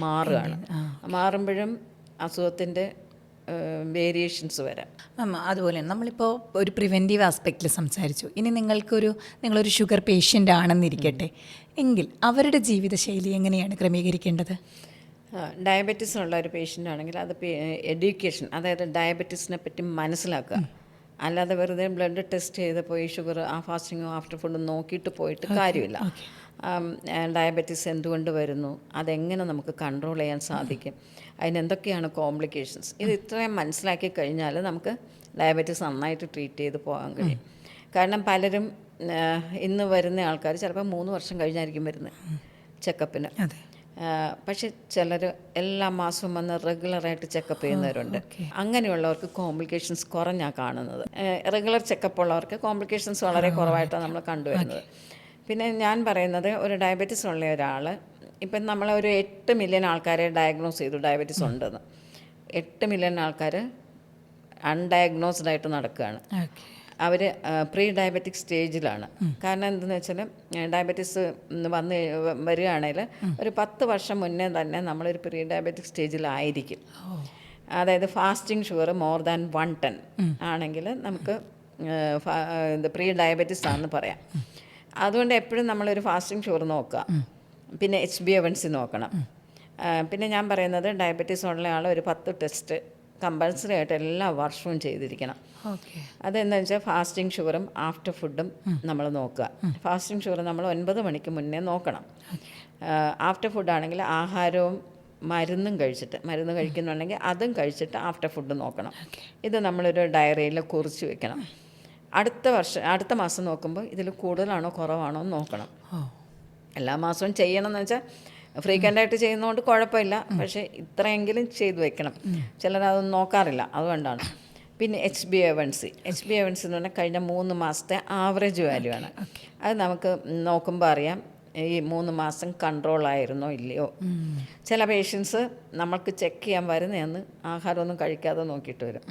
മാറുകയാണ്. മാറുമ്പോഴും അസുഖത്തിൻ്റെ വേരിയേഷൻസ് വരാം. അതുപോലെ നമ്മളിപ്പോൾ ഒരു പ്രിവെൻറ്റീവ് ആസ്പെക്റ്റിൽ സംസാരിച്ചു. ഇനി നിങ്ങളൊരു ഷുഗർ പേഷ്യൻ്റ് ആണെന്നിരിക്കട്ടെ എങ്കിൽ അവരുടെ ജീവിതശൈലി എങ്ങനെയാണ് ക്രമീകരിക്കേണ്ടത്? ഡയബറ്റീസ് ഉള്ള ഒരു പേഷ്യൻ്റ് ആണെങ്കിൽ അത് എഡ്യൂക്കേഷൻ, അതായത് ഡയബറ്റീസിനെ പറ്റി മനസ്സിലാക്കുക. അല്ലാതെ വെറുതെ ബ്ലഡ് ടെസ്റ്റ് ചെയ്ത് പോയി ഷുഗർ ഫാസ്റ്റിങ്ങോ ആഫ്റ്റർ ഫുഡും നോക്കിയിട്ട് പോയിട്ട് കാര്യമില്ല. ഡയബറ്റീസ് എന്തുകൊണ്ട് വരുന്നു, അതെങ്ങനെ നമുക്ക് കൺട്രോൾ ചെയ്യാൻ സാധിക്കും, അതിനെന്തൊക്കെയാണ് കോംപ്ലിക്കേഷൻസ്, ഇത് ഇത്രയും മനസ്സിലാക്കി കഴിഞ്ഞാൽ നമുക്ക് ഡയബറ്റീസ് നന്നായിട്ട് ട്രീറ്റ് ചെയ്ത് പോകാൻ കഴിയും. കാരണം പലരും ഇന്ന് വരുന്ന ആൾക്കാർ ചിലപ്പോൾ 3 വർഷം കഴിഞ്ഞായിരിക്കും വരുന്നത് ചെക്കപ്പിന്. പക്ഷെ ചിലർ എല്ലാ മാസവും വന്ന് റെഗുലറായിട്ട് ചെക്കപ്പ് ചെയ്യുന്നവരുണ്ട്. അങ്ങനെയുള്ളവർക്ക് കോംപ്ലിക്കേഷൻസ് കുറഞ്ഞാണ് കാണുന്നത്. റെഗുലർ ചെക്കപ്പ് ഉള്ളവർക്ക് കോംപ്ലിക്കേഷൻസ് വളരെ കുറവായിട്ടാണ് നമ്മൾ കണ്ടുവരുന്നത്. പിന്നെ ഞാൻ പറയുന്നത്, ഒരു ഡയബറ്റീസ് ഉള്ള ഒരാൾ, ഇപ്പം നമ്മളൊരു 8 മില്യൺ ആൾക്കാരെ ഡയഗ്നോസ് ചെയ്തു ഡയബറ്റീസ് ഉണ്ടെന്ന്. 8 മില്യൺ ആൾക്കാർ അൺഡയഗ്നോസ്ഡ് ആയിട്ട് നടക്കുകയാണ്. അവർ പ്രീ ഡയബറ്റിക് സ്റ്റേജിലാണ്. കാരണം എന്തെന്ന് വെച്ചാൽ, ഡയബറ്റീസ് വരികയാണെങ്കിൽ ഒരു 10 വർഷം മുന്നേ തന്നെ നമ്മളൊരു പ്രീ ഡയബറ്റിക് സ്റ്റേജിലായിരിക്കും. അതായത് ഫാസ്റ്റിംഗ് ഷുഗർ മോർ ദാൻ 110 ആണെങ്കിൽ നമുക്ക് പ്രീ ഡയബറ്റീസ് ആണെന്ന് പറയാം. അതുകൊണ്ട് എപ്പോഴും നമ്മളൊരു ഫാസ്റ്റിംഗ് ഷുഗർ നോക്കുക. പിന്നെ HbA1c നോക്കണം. പിന്നെ ഞാൻ പറയുന്നത്, ഡയബറ്റീസ് ഉള്ള ആൾ ഒരു 10 ടെസ്റ്റ് കമ്പൾസറി ആയിട്ട് എല്ലാ വർഷവും ചെയ്തിരിക്കണം. അതെന്താണെന്ന് വെച്ചാൽ ഫാസ്റ്റിംഗ് ഷുഗറും ആഫ്റ്റർ ഫുഡും നമ്മൾ നോക്കുക. ഫാസ്റ്റിംഗ് ഷുഗർ നമ്മൾ 9 മണിക്ക് മുന്നേ നോക്കണം. ആഫ്റ്റർ ഫുഡാണെങ്കിൽ ആഹാരവും മരുന്ന് കഴിക്കുന്നുണ്ടെങ്കിൽ അതും കഴിച്ചിട്ട് ആഫ്റ്റർ ഫുഡ് നോക്കണം. ഇത് നമ്മളൊരു ഡയറിയിൽ കുറിച്ച് വെക്കണം. അടുത്ത മാസം നോക്കുമ്പോൾ ഇതിൽ കൂടുതലാണോ കുറവാണോ എന്ന് നോക്കണം. എല്ലാ മാസവും ചെയ്യണമെന്ന് വെച്ചാൽ ഫ്രീക്വൻ്റായിട്ട് ചെയ്യുന്നതുകൊണ്ട് കുഴപ്പമില്ല, പക്ഷേ ഇത്രയെങ്കിലും ചെയ്തു വെക്കണം. ചിലരതൊന്നും നോക്കാറില്ല, അതുകൊണ്ടാണ്. പിന്നെ HbA1c എന്ന് പറഞ്ഞാൽ കഴിഞ്ഞ 3 മാസത്തെ ആവറേജ് വാല്യൂ ആണ്. അത് നമുക്ക് നോക്കുമ്പോൾ അറിയാം ഈ 3 മാസം കൺട്രോൾ ആയിരുന്നോ ഇല്ലയോ. ചില പേഷ്യൻസ് നമുക്ക് ചെക്ക് ചെയ്യാൻ വരുന്നതെന്ന് ആഹാരമൊന്നും കഴിക്കാതെ നോക്കിയിട്ട് വരും.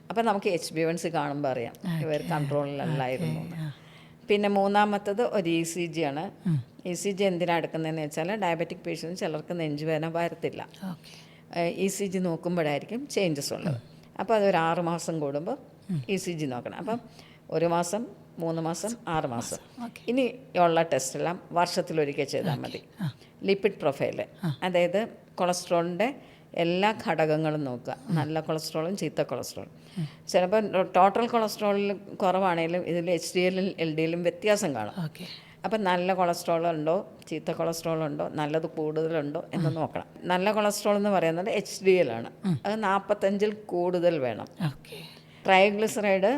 അപ്പം നമുക്ക് HbA1c കാണുമ്പോൾ അറിയാം ഇവർ കൺട്രോളിലല്ലായിരുന്നു. പിന്നെ മൂന്നാമത്തത് ഒരു ECG ആണ്. ECG എന്തിനാണ് എടുക്കുന്നതെന്ന് വെച്ചാൽ, ഡയബറ്റിക് പേഷ്യൻസ് ചിലർക്ക് നെഞ്ചുവേദന വരത്തില്ല. ECG നോക്കുമ്പോഴായിരിക്കും ചേഞ്ചസ് ഉള്ളത്. അപ്പോൾ അതൊരു 6 മാസം കൂടുമ്പോൾ ECG നോക്കണം. അപ്പം 1 മാസം, 3 മാസം, 6 മാസം. ഇനി ഉള്ള ടെസ്റ്റെല്ലാം വർഷത്തിലൊരിക്കൽ ചെയ്താൽ മതി. ലിപ്പിഡ് പ്രൊഫൈല്, അതായത് കൊളസ്ട്രോളിൻ്റെ എല്ലാ ഘടകങ്ങളും നോക്കുക. നല്ല കൊളസ്ട്രോളും ചീത്ത കൊളസ്ട്രോളും. ചിലപ്പോൾ ടോട്ടൽ കൊളസ്ട്രോളിൽ കുറവാണെങ്കിലും ഇതിൽ HDL-ലും LDL-ലും വ്യത്യാസം കാണും. അപ്പം നല്ല കൊളസ്ട്രോൾ ഉണ്ടോ, ചീത്ത കൊളസ്ട്രോൾ ഉണ്ടോ, നല്ലത് കൂടുതലുണ്ടോ എന്ന് നോക്കണം. നല്ല കൊളസ്ട്രോൾ എന്ന് പറയുന്നത് HDL ആണ്. അത് 45-ൽ കൂടുതൽ വേണം. ട്രൈഗ്ലിസറൈഡ്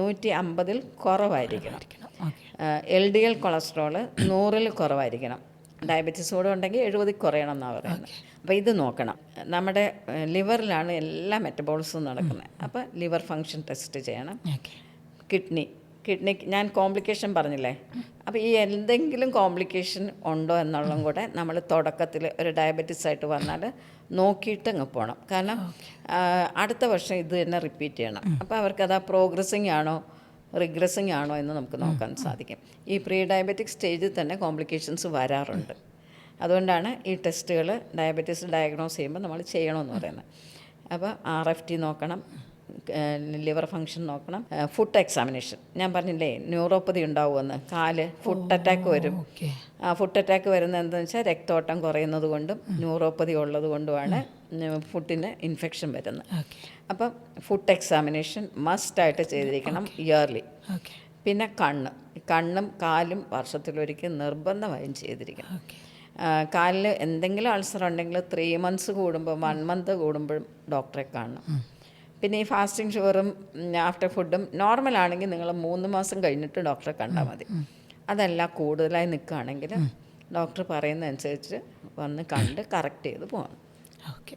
150-ൽ കുറവായിരിക്കണം. LDL കൊളസ്ട്രോൾ 100-ൽ കുറവായിരിക്കണം. ഡയബറ്റീസ് കൂടെ ഉണ്ടെങ്കിൽ 70-ൽ കുറയണം എന്നാണ് പറയുന്നത്. അപ്പോൾ ഇത് നോക്കണം. നമ്മുടെ ലിവറിലാണ് എല്ലാ മെറ്റബോളിസും നടക്കുന്നത്. അപ്പോൾ ലിവർ ഫങ്ഷൻ ടെസ്റ്റ് ചെയ്യണം. കിഡ്നിക്ക് ഞാൻ കോംപ്ലിക്കേഷൻ പറഞ്ഞില്ലേ, അപ്പോൾ ഈ എന്തെങ്കിലും കോംപ്ലിക്കേഷൻ ഉണ്ടോ എന്നുള്ളതും കൂടെ നമ്മൾ തുടക്കത്തിൽ ഒരു ഡയബറ്റീസ് ആയിട്ട് വന്നാൽ നോക്കിയിട്ട് അങ്ങ് പോകണം. കാരണം അടുത്ത വർഷം ഇത് തന്നെ റിപ്പീറ്റ് ചെയ്യണം. അപ്പോൾ അവർക്കത് പ്രോഗ്രസ്സിങ് ആണോ റിഗ്രസ്സിങ് ആണോ എന്ന് നമുക്ക് നോക്കാൻ സാധിക്കും. ഈ പ്രീ ഡയബറ്റിക് സ്റ്റേജിൽ തന്നെ കോംപ്ലിക്കേഷൻസ് വരാറുണ്ട്. അതുകൊണ്ടാണ് ഈ ടെസ്റ്റുകൾ ഡയബറ്റീസ് ഡയഗ്നോസ് ചെയ്യുമ്പോൾ നമ്മൾ ചെയ്യണമെന്ന് പറയുന്നത്. അപ്പോൾ RFT നോക്കണം, ലിവർ ഫങ്ഷൻ നോക്കണം, ഫുഡ് എക്സാമിനേഷൻ. ഞാൻ പറഞ്ഞില്ലേ ന്യൂറോപ്പതി ഉണ്ടാവുമെന്ന്, ഫുഡ് അറ്റാക്ക് വരും. ഫുഡ് അറ്റാക്ക് വരുന്നത് എന്താണെന്ന് വെച്ചാൽ രക്തോട്ടം കുറയുന്നത് കൊണ്ടും ന്യൂറോപ്പതി ഉള്ളത് കൊണ്ടുമാണ് ഫുഡിന് ഇൻഫെക്ഷൻ വരുന്നത്. അപ്പം ഫുഡ് എക്സാമിനേഷൻ മസ്റ്റായിട്ട് ചെയ്തിരിക്കണം ഇയർലി. പിന്നെ കണ്ണും കാലും വർഷത്തിലൊരിക്കൽ നിർബന്ധമായും ചെയ്തിരിക്കണം. കാലിൽ എന്തെങ്കിലും അൾസർ ഉണ്ടെങ്കിൽ 3 months കൂടുമ്പോൾ 1 month കൂടുമ്പോഴും ഡോക്ടറെ കാണണം. പിന്നെ ഈ ഫാസ്റ്റിംഗ് ഷുഗറും ആഫ്റ്റർ ഫുഡും നോർമലാണെങ്കിൽ നിങ്ങൾ 3 മാസം കഴിഞ്ഞിട്ട് ഡോക്ടറെ കണ്ടാൽ മതി. അതല്ല കൂടുതലായി നിൽക്കുകയാണെങ്കിൽ ഡോക്ടർ പറയുന്നതനുസരിച്ച് വന്ന് കണ്ട് കറക്റ്റ് ചെയ്ത് പോകണം. ഓക്കെ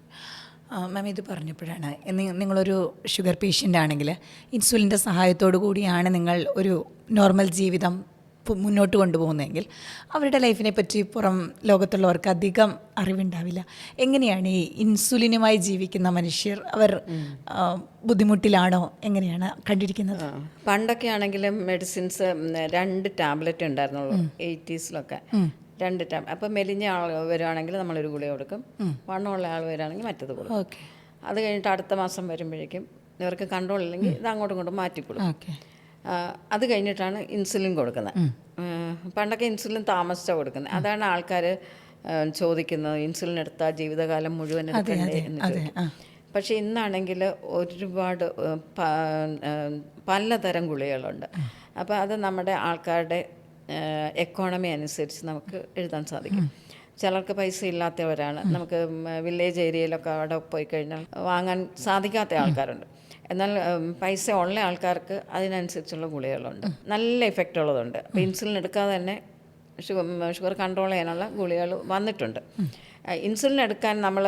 മാം, ഇത് പറഞ്ഞപ്പോഴാണ് നിങ്ങളൊരു ഷുഗർ പേഷ്യൻ്റ് ആണെങ്കിൽ ഇൻസുലിൻ്റെ സഹായത്തോടു കൂടിയാണ് നിങ്ങൾ ഒരു നോർമൽ ജീവിതം മുന്നോട്ട് കൊണ്ടുപോകുന്നതെങ്കിൽ അവരുടെ ലൈഫിനെ പറ്റി പുറം ലോകത്തുള്ളവർക്ക് അധികം അറിവുണ്ടാവില്ല. എങ്ങനെയാണ് ഈ ഇൻസുലിനുമായി ജീവിക്കുന്ന മനുഷ്യർ, അവർ ബുദ്ധിമുട്ടിലാണോ, എങ്ങനെയാണ് കണ്ടിരിക്കുന്നത്? പണ്ടൊക്കെ ആണെങ്കിലും മെഡിസിൻസ് 2 ടാബ്ലറ്റ് ഉണ്ടായിരുന്നുള്ളൂ 80s-ലൊക്കെ. 2 ടാബ്ലറ്റ്. അപ്പോൾ മെലിഞ്ഞ ആൾ വരുവാണെങ്കിൽ നമ്മളൊരു ഗുളിക കൊടുക്കും, വണ്ണമുള്ള ആൾ വരുവാണെങ്കിൽ മറ്റത് കൊടുക്കും. അത് കഴിഞ്ഞിട്ട് അടുത്ത മാസം വരുമ്പോഴേക്കും ഇവർക്ക് കൺട്രോൾ ഇല്ലെങ്കിൽ ഇത് അങ്ങോട്ടും ഇങ്ങോട്ടും മാറ്റി കൊടുക്കും. അത് കഴിഞ്ഞിട്ടാണ് ഇൻസുലിൻ കൊടുക്കുന്നത്. പണ്ടൊക്കെ ഇൻസുലിൻ താമസിച്ചാണ് കൊടുക്കുന്നത്. അതാണ് ആൾക്കാർ ചോദിക്കുന്നത്, ഇൻസുലിൻ എടുത്താൽ ജീവിതകാലം മുഴുവൻ എടുക്കണ്ടേ എന്ന് ചോദിക്കും. പക്ഷേ ഇന്നാണെങ്കിൽ ഒരുപാട് പലതരം ഗുളികകളുണ്ട്. അപ്പോൾ അത് നമ്മുടെ ആൾക്കാരുടെ എക്കോണമി അനുസരിച്ച് നമുക്ക് എഴുതാൻ സാധിക്കും. ചിലർക്ക് പൈസ ഇല്ലാത്തവരാണ്, നമുക്ക് വില്ലേജ് ഏരിയയിലൊക്കെ അവിടെ പോയി കഴിഞ്ഞാൽ വാങ്ങാൻ സാധിക്കാത്ത ആൾക്കാരുണ്ട്. എന്നാൽ പൈസ ഉള്ള ആൾക്കാർക്ക് അതിനനുസരിച്ചുള്ള ഗുളികകളുണ്ട്, നല്ല എഫക്റ്റ് ഉള്ളതുണ്ട്. അപ്പോൾ ഇൻസുലിൻ എടുക്കാതെ തന്നെ ഷുഗർ കൺട്രോൾ ചെയ്യാനുള്ള ഗുളികകൾ വന്നിട്ടുണ്ട്. ഇൻസുലിൻ എടുക്കാൻ നമ്മൾ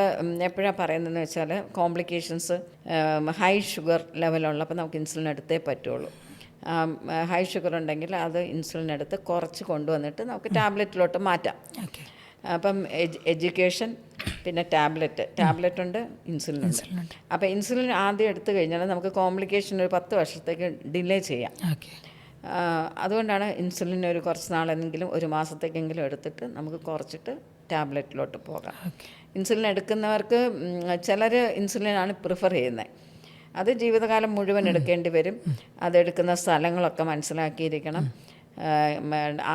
എപ്പോഴാണ് പറയുന്നതെന്ന് വെച്ചാൽ കോംപ്ലിക്കേഷൻസ്, ഹൈ ഷുഗർ ലെവലുള്ളപ്പോൾ നമുക്ക് ഇൻസുലിൻ എടുത്തേ പറ്റുള്ളൂ. ഹൈ ഷുഗർ ഉണ്ടെങ്കിൽ അത് ഇൻസുലിൻ എടുത്ത് കുറച്ച് കൊണ്ടുവന്നിട്ട് നമുക്ക് ടാബ്ലറ്റിലോട്ട് മാറ്റാം. അപ്പം എഡ്യൂക്കേഷൻ, പിന്നെ ടാബ്ലറ്റ് ഉണ്ട്, ഇൻസുലിൻ ഉണ്ട്. അപ്പോൾ ഇൻസുലിൻ ആദ്യം എടുത്തു കഴിഞ്ഞാൽ നമുക്ക് കോംപ്ലിക്കേഷൻ ഒരു 10 വർഷത്തേക്ക് ഡിലേ ചെയ്യാം. അതുകൊണ്ടാണ് ഇൻസുലിൻ ഒരു കുറച്ച് നാളെങ്കിലും, ഒരു മാസത്തേക്കെങ്കിലും എടുത്തിട്ട് നമുക്ക് കുറച്ചിട്ട് ടാബ്ലറ്റിലോട്ട് പോകാം. ഇൻസുലിൻ എടുക്കുന്നവർക്ക് ചിലർ ഇൻസുലിനാണ് പ്രിഫർ ചെയ്യുന്നത്. അത് ജീവിതകാലം മുഴുവൻ എടുക്കേണ്ടി വരും. അതെടുക്കുന്ന സ്ഥലങ്ങളൊക്കെ മനസ്സിലാക്കിയിരിക്കണം.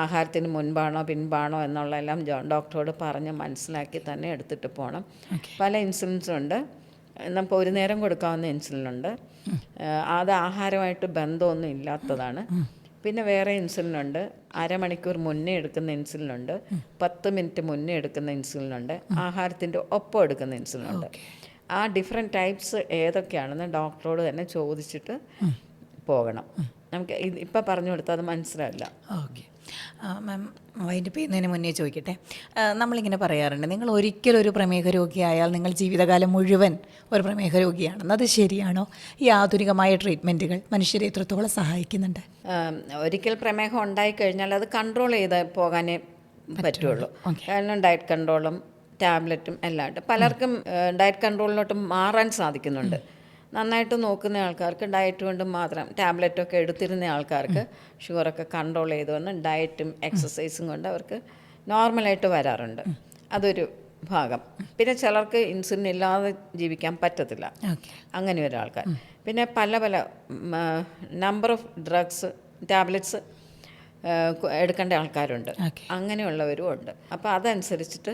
ആഹാരത്തിന് മുൻപാണോ പിൻപാണോ എന്നുള്ളതെല്ലാം ഡോക്ടറോട് പറഞ്ഞ് മനസ്സിലാക്കി തന്നെ എടുത്തിട്ട് പോകണം. പല ഇൻസുലിൻസുണ്ട്. നമുക്ക് ഒരു നേരം കൊടുക്കാവുന്ന ഇൻസുലിനുണ്ട്. അത് ആഹാരമായിട്ട് ബന്ധമൊന്നും ഇല്ലാത്തതാണ്. പിന്നെ വേറെ ഇൻസുലിനുണ്ട്, അരമണിക്കൂർ മുന്നേ എടുക്കുന്ന ഇൻസുലിനുണ്ട്, 10 മിനിറ്റ് മുന്നേ എടുക്കുന്ന ഇൻസുലിനുണ്ട്, ആഹാരത്തിൻ്റെ ഒപ്പം എടുക്കുന്ന ഇൻസുലിനുണ്ട്. ആ ഡിഫറെൻറ്റ് ടൈപ്സ് ഏതൊക്കെയാണെന്ന് ഡോക്ടറോട് തന്നെ ചോദിച്ചിട്ട് പോകണം. നമുക്ക് ഇപ്പം പറഞ്ഞു കൊടുത്താൽ അത് മനസ്സിലാവില്ല. ഓക്കെ മാം, വൈൻഡ് അപ്പ് ചെയ്യുന്നതിന് മുന്നേ ചോദിക്കട്ടെ, നമ്മളിങ്ങനെ പറയാറുണ്ട്, നിങ്ങൾ ഒരിക്കലും ഒരു പ്രമേഹ രോഗിയായാൽ നിങ്ങൾ ജീവിതകാലം മുഴുവൻ ഒരു പ്രമേഹ രോഗിയാണെന്ന്. അത് ശരിയാണോ? ഈ ആധുനികമായ ട്രീറ്റ്മെൻറ്റുകൾ മനുഷ്യരെ എത്രത്തോളം സഹായിക്കുന്നുണ്ട്? ഒരിക്കൽ പ്രമേഹം ഉണ്ടായിക്കഴിഞ്ഞാൽ അത് കൺട്രോൾ ചെയ്ത് പോകാനേ പറ്റുള്ളൂ. കാരണം ഡയറ്റ് കൺട്രോളും ടാബ്ലറ്റും എല്ലാം ഉണ്ട്. പലർക്കും ഡയറ്റ് കൺട്രോളിലോട്ട് മാറാൻ സാധിക്കുന്നുണ്ട്. നന്നായിട്ട് നോക്കുന്ന ആൾക്കാർക്ക് ഡയറ്റ് കൊണ്ട് മാത്രം, ടാബ്ലറ്റൊക്കെ എടുത്തിരുന്ന ആൾക്കാർക്ക് ഷുഗറൊക്കെ കൺട്രോൾ ചെയ്തു വന്ന് ഡയറ്റും എക്സസൈസും കൊണ്ട് അവർക്ക് നോർമലായിട്ട് വരാറുണ്ട്. അതൊരു ഭാഗം. പിന്നെ ചിലർക്ക് ഇൻസുലിൻ ഇല്ലാതെ ജീവിക്കാൻ പറ്റത്തില്ല, അങ്ങനെ ഒരാൾക്കാർ. പിന്നെ പല നമ്പർ ഓഫ് ഡ്രഗ്സ്, ടാബ്ലറ്റ്സ് എടുക്കേണ്ട ആൾക്കാരുണ്ട്, അങ്ങനെയുള്ളവരും ഉണ്ട്. അപ്പോൾ അതനുസരിച്ചിട്ട്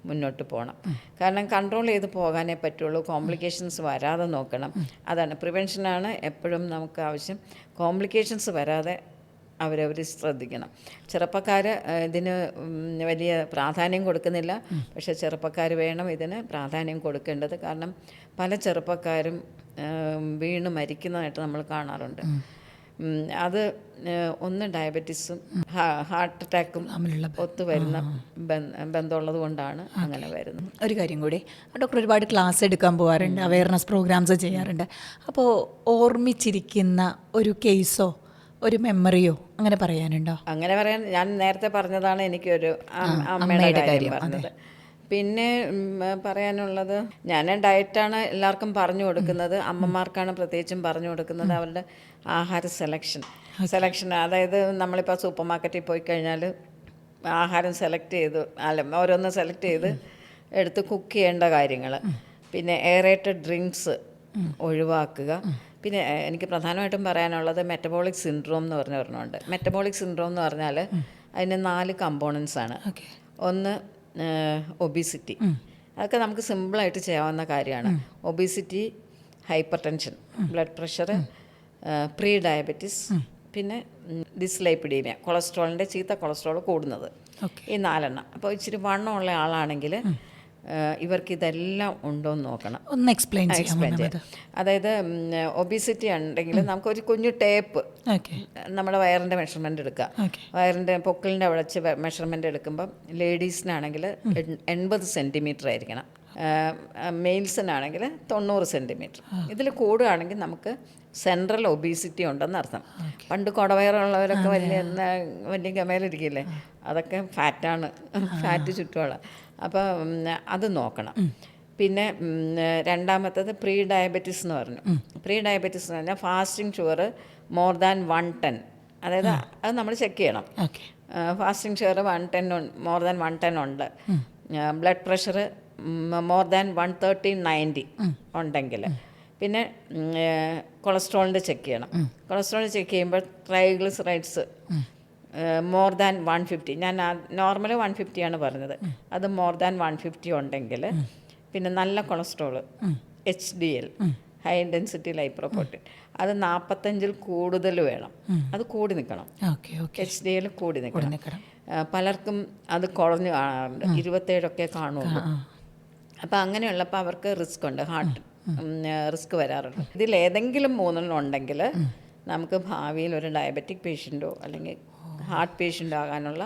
മുന്നോട്ട് പോകണം. കാരണം കൺട്രോൾ ചെയ്ത് പോകാനേ പറ്റുള്ളൂ. കോംപ്ലിക്കേഷൻസ് വരാതെ നോക്കണം. അതാണ് പ്രിവെൻഷനാണ് എപ്പോഴും നമുക്ക് ആവശ്യം. കോംപ്ലിക്കേഷൻസ് വരാതെ അവരവർ ശ്രദ്ധിക്കണം. ചെറുപ്പക്കാർ ഇതിന് വലിയ പ്രാധാന്യം കൊടുക്കുന്നില്ല, പക്ഷേ ചെറുപ്പക്കാർ വേണം ഇതിന് പ്രാധാന്യം കൊടുക്കേണ്ടത്. കാരണം പല ചെറുപ്പക്കാരും വീണ് മരിക്കുന്നതായിട്ട് നമ്മൾ കാണാറുണ്ട്. അത് ഒന്ന് ഡയബറ്റീസും ഹാർട്ട് അറ്റാക്കും ഒത്തു വരുന്ന ബന്ധമുള്ളത് കൊണ്ടാണ് അങ്ങനെ വരുന്നത്. ഒരു കാര്യം കൂടി, ഡോക്ടർ ഒരുപാട് ക്ലാസ് എടുക്കാൻ പോകാറുണ്ട്, അവയർനെസ് പ്രോഗ്രാംസ് ചെയ്യാറുണ്ട്. അപ്പോൾ ഓർമ്മിച്ചിരിക്കുന്ന ഒരു കേസോ ഒരു മെമ്മറിയോ അങ്ങനെ പറയാനുണ്ടോ? അങ്ങനെ പറയാൻ, ഞാൻ നേരത്തെ പറഞ്ഞതാണ് എനിക്കൊരു അമ്മയുടെ കാര്യം പറഞ്ഞത്. പിന്നെ പറയാനുള്ളത്, ഞാൻ ഡയറ്റാണ് എല്ലാവർക്കും പറഞ്ഞു കൊടുക്കുന്നത്. അമ്മമാർക്കാണ് പ്രത്യേകിച്ചും പറഞ്ഞു കൊടുക്കുന്നത്. അവരുടെ ആഹാര സെലക്ഷൻ അതായത് നമ്മളിപ്പോൾ സൂപ്പർ മാർക്കറ്റിൽ പോയി കഴിഞ്ഞാൽ ആഹാരം ഓരോന്ന് സെലക്ട് ചെയ്ത് എടുത്ത് കുക്ക് ചെയ്യേണ്ട കാര്യങ്ങൾ. പിന്നെ എയറേറ്റഡ് ഡ്രിങ്ക്സ് ഒഴിവാക്കുക. പിന്നെ എനിക്ക് പ്രധാനമായിട്ടും പറയാനുള്ളത് മെറ്റബോളിക് സിൻഡ്രോം എന്ന് പറഞ്ഞ ഒരെണ്ണമുണ്ട്. മെറ്റബോളിക് സിൻഡ്രോം എന്ന് പറഞ്ഞാൽ അതിന് 4 കമ്പോണൻസ് ആണ്. ഒന്ന് ഒബീസിറ്റി, അതൊക്കെ നമുക്ക് സിമ്പിളായിട്ട് ചെയ്യാവുന്ന കാര്യമാണ്. Obesity, hyper tension, blood pressure, pre diabetes, പിന്നെ ഡിസ്ലൈപ്പിഡീമിയ, കൊളസ്ട്രോളിൻ്റെ ചീത്ത കൊളസ്ട്രോൾ കൂടുന്നത്. ഈ 4 എണ്ണം. അപ്പോൾ ഇച്ചിരി വണ്ണമുള്ള ആളാണെങ്കിൽ ഇവർക്കിതെല്ലാം ഉണ്ടോ എന്ന് നോക്കണം. ഒന്ന് എക്സ്പ്ലെയിൻ ചെയ്യാം. അതായത് ഒബീസിറ്റി ഉണ്ടെങ്കിൽ നമുക്കൊരു കുഞ്ഞു ടേപ്പ് നമ്മുടെ വയറിൻ്റെ മെഷർമെൻറ്റ് എടുക്കുക. വയറിൻ്റെ പൊക്കിളിൻ്റെ അവിടെ വെച്ച് മെഷർമെൻറ്റ് എടുക്കുമ്പം ലേഡീസിനാണെങ്കിൽ 80 സെൻറ്റിമീറ്റർ ആയിരിക്കണം, മെയിൽസിനാണെങ്കിൽ 90 സെൻറ്റിമീറ്റർ. ഇതിൽ കൂടുകയാണെങ്കിൽ നമുക്ക് സെൻട്രൽ ഒബീസിറ്റി ഉണ്ടെന്ന് അർത്ഥം. പണ്ട് കുടവയറുള്ളവരൊക്കെ വലിയ ഗമയിലിരിക്കില്ലേ, അതൊക്കെ ഫാറ്റാണ്, ഫാറ്റ് ചുറ്റുമുള്ള. അപ്പോൾ അത് നോക്കണം. പിന്നെ രണ്ടാമത്തത് പ്രീ ഡയബറ്റിസ് എന്ന് പറഞ്ഞു. പ്രീ ഡയബറ്റിസ് എന്ന് പറഞ്ഞാൽ ഫാസ്റ്റിംഗ് ഷുഗർ മോർ ദാൻ 110, അതായത് അത് നമ്മൾ ചെക്ക് ചെയ്യണം. ഫാസ്റ്റിംഗ് ഷുഗർ മോർ ദാൻ 110 ഉണ്ട്. ബ്ലഡ് പ്രഷർ മോർ ദാൻ 130/90 ഉണ്ടെങ്കിൽ. പിന്നെ കൊളസ്ട്രോളിൻ്റെ ചെക്ക് ചെയ്യണം. കൊളസ്ട്രോൾ ചെക്ക് ചെയ്യുമ്പോൾ ട്രൈഗ്ലിസറൈഡ്സ് മോർ ദാൻ 150, ഞാൻ നോർമൽ 150 ആണ് പറഞ്ഞത്, അത് മോർ ദാൻ 150 ഉണ്ടെങ്കിൽ. പിന്നെ നല്ല cholesterol HDL, high density lipoprotein, അത് 45-ൽ കൂടുതൽ വേണം. അത് കൂടി നിൽക്കണം. HDL കൂടി നിൽക്കണം. പലർക്കും അത് കുറഞ്ഞ് കാണാറുണ്ട്, 27 കാണുള്ളൂ. അപ്പോൾ അങ്ങനെയുള്ളപ്പോൾ അവർക്ക് റിസ്ക് ഉണ്ട്, ഹാർട്ട് റിസ്ക് വരാറുണ്ട്. ഇതിലേതെങ്കിലും 3 ഉണ്ടെങ്കിൽ നമുക്ക് ഭാവിയിൽ ഒരു ഡയബറ്റിക് പേഷ്യൻറ്റോ അല്ലെങ്കിൽ ഹാർട്ട് പേഷ്യൻ്റ് ആകാനുള്ള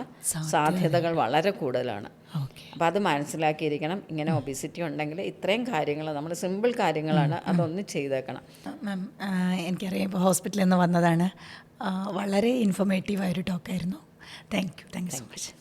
സാധ്യതകൾ വളരെ കൂടുതലാണ്. ഓക്കെ. അപ്പോൾ അത് മനസ്സിലാക്കിയിരിക്കണം. ഇങ്ങനെ ഒബിസിറ്റി ഉണ്ടെങ്കിൽ ഇത്രയും കാര്യങ്ങൾ, നമ്മൾ സിമ്പിൾ കാര്യങ്ങളാണ്, അതൊന്ന് ചെയ്തേക്കണം. മാം, എനിക്കറിയാം ഇപ്പോൾ ഹോസ്പിറ്റലിൽ നിന്ന് വന്നതാണ്. വളരെ ഇൻഫോർമേറ്റീവായൊരു ടോക്കായിരുന്നു. Thank you so much.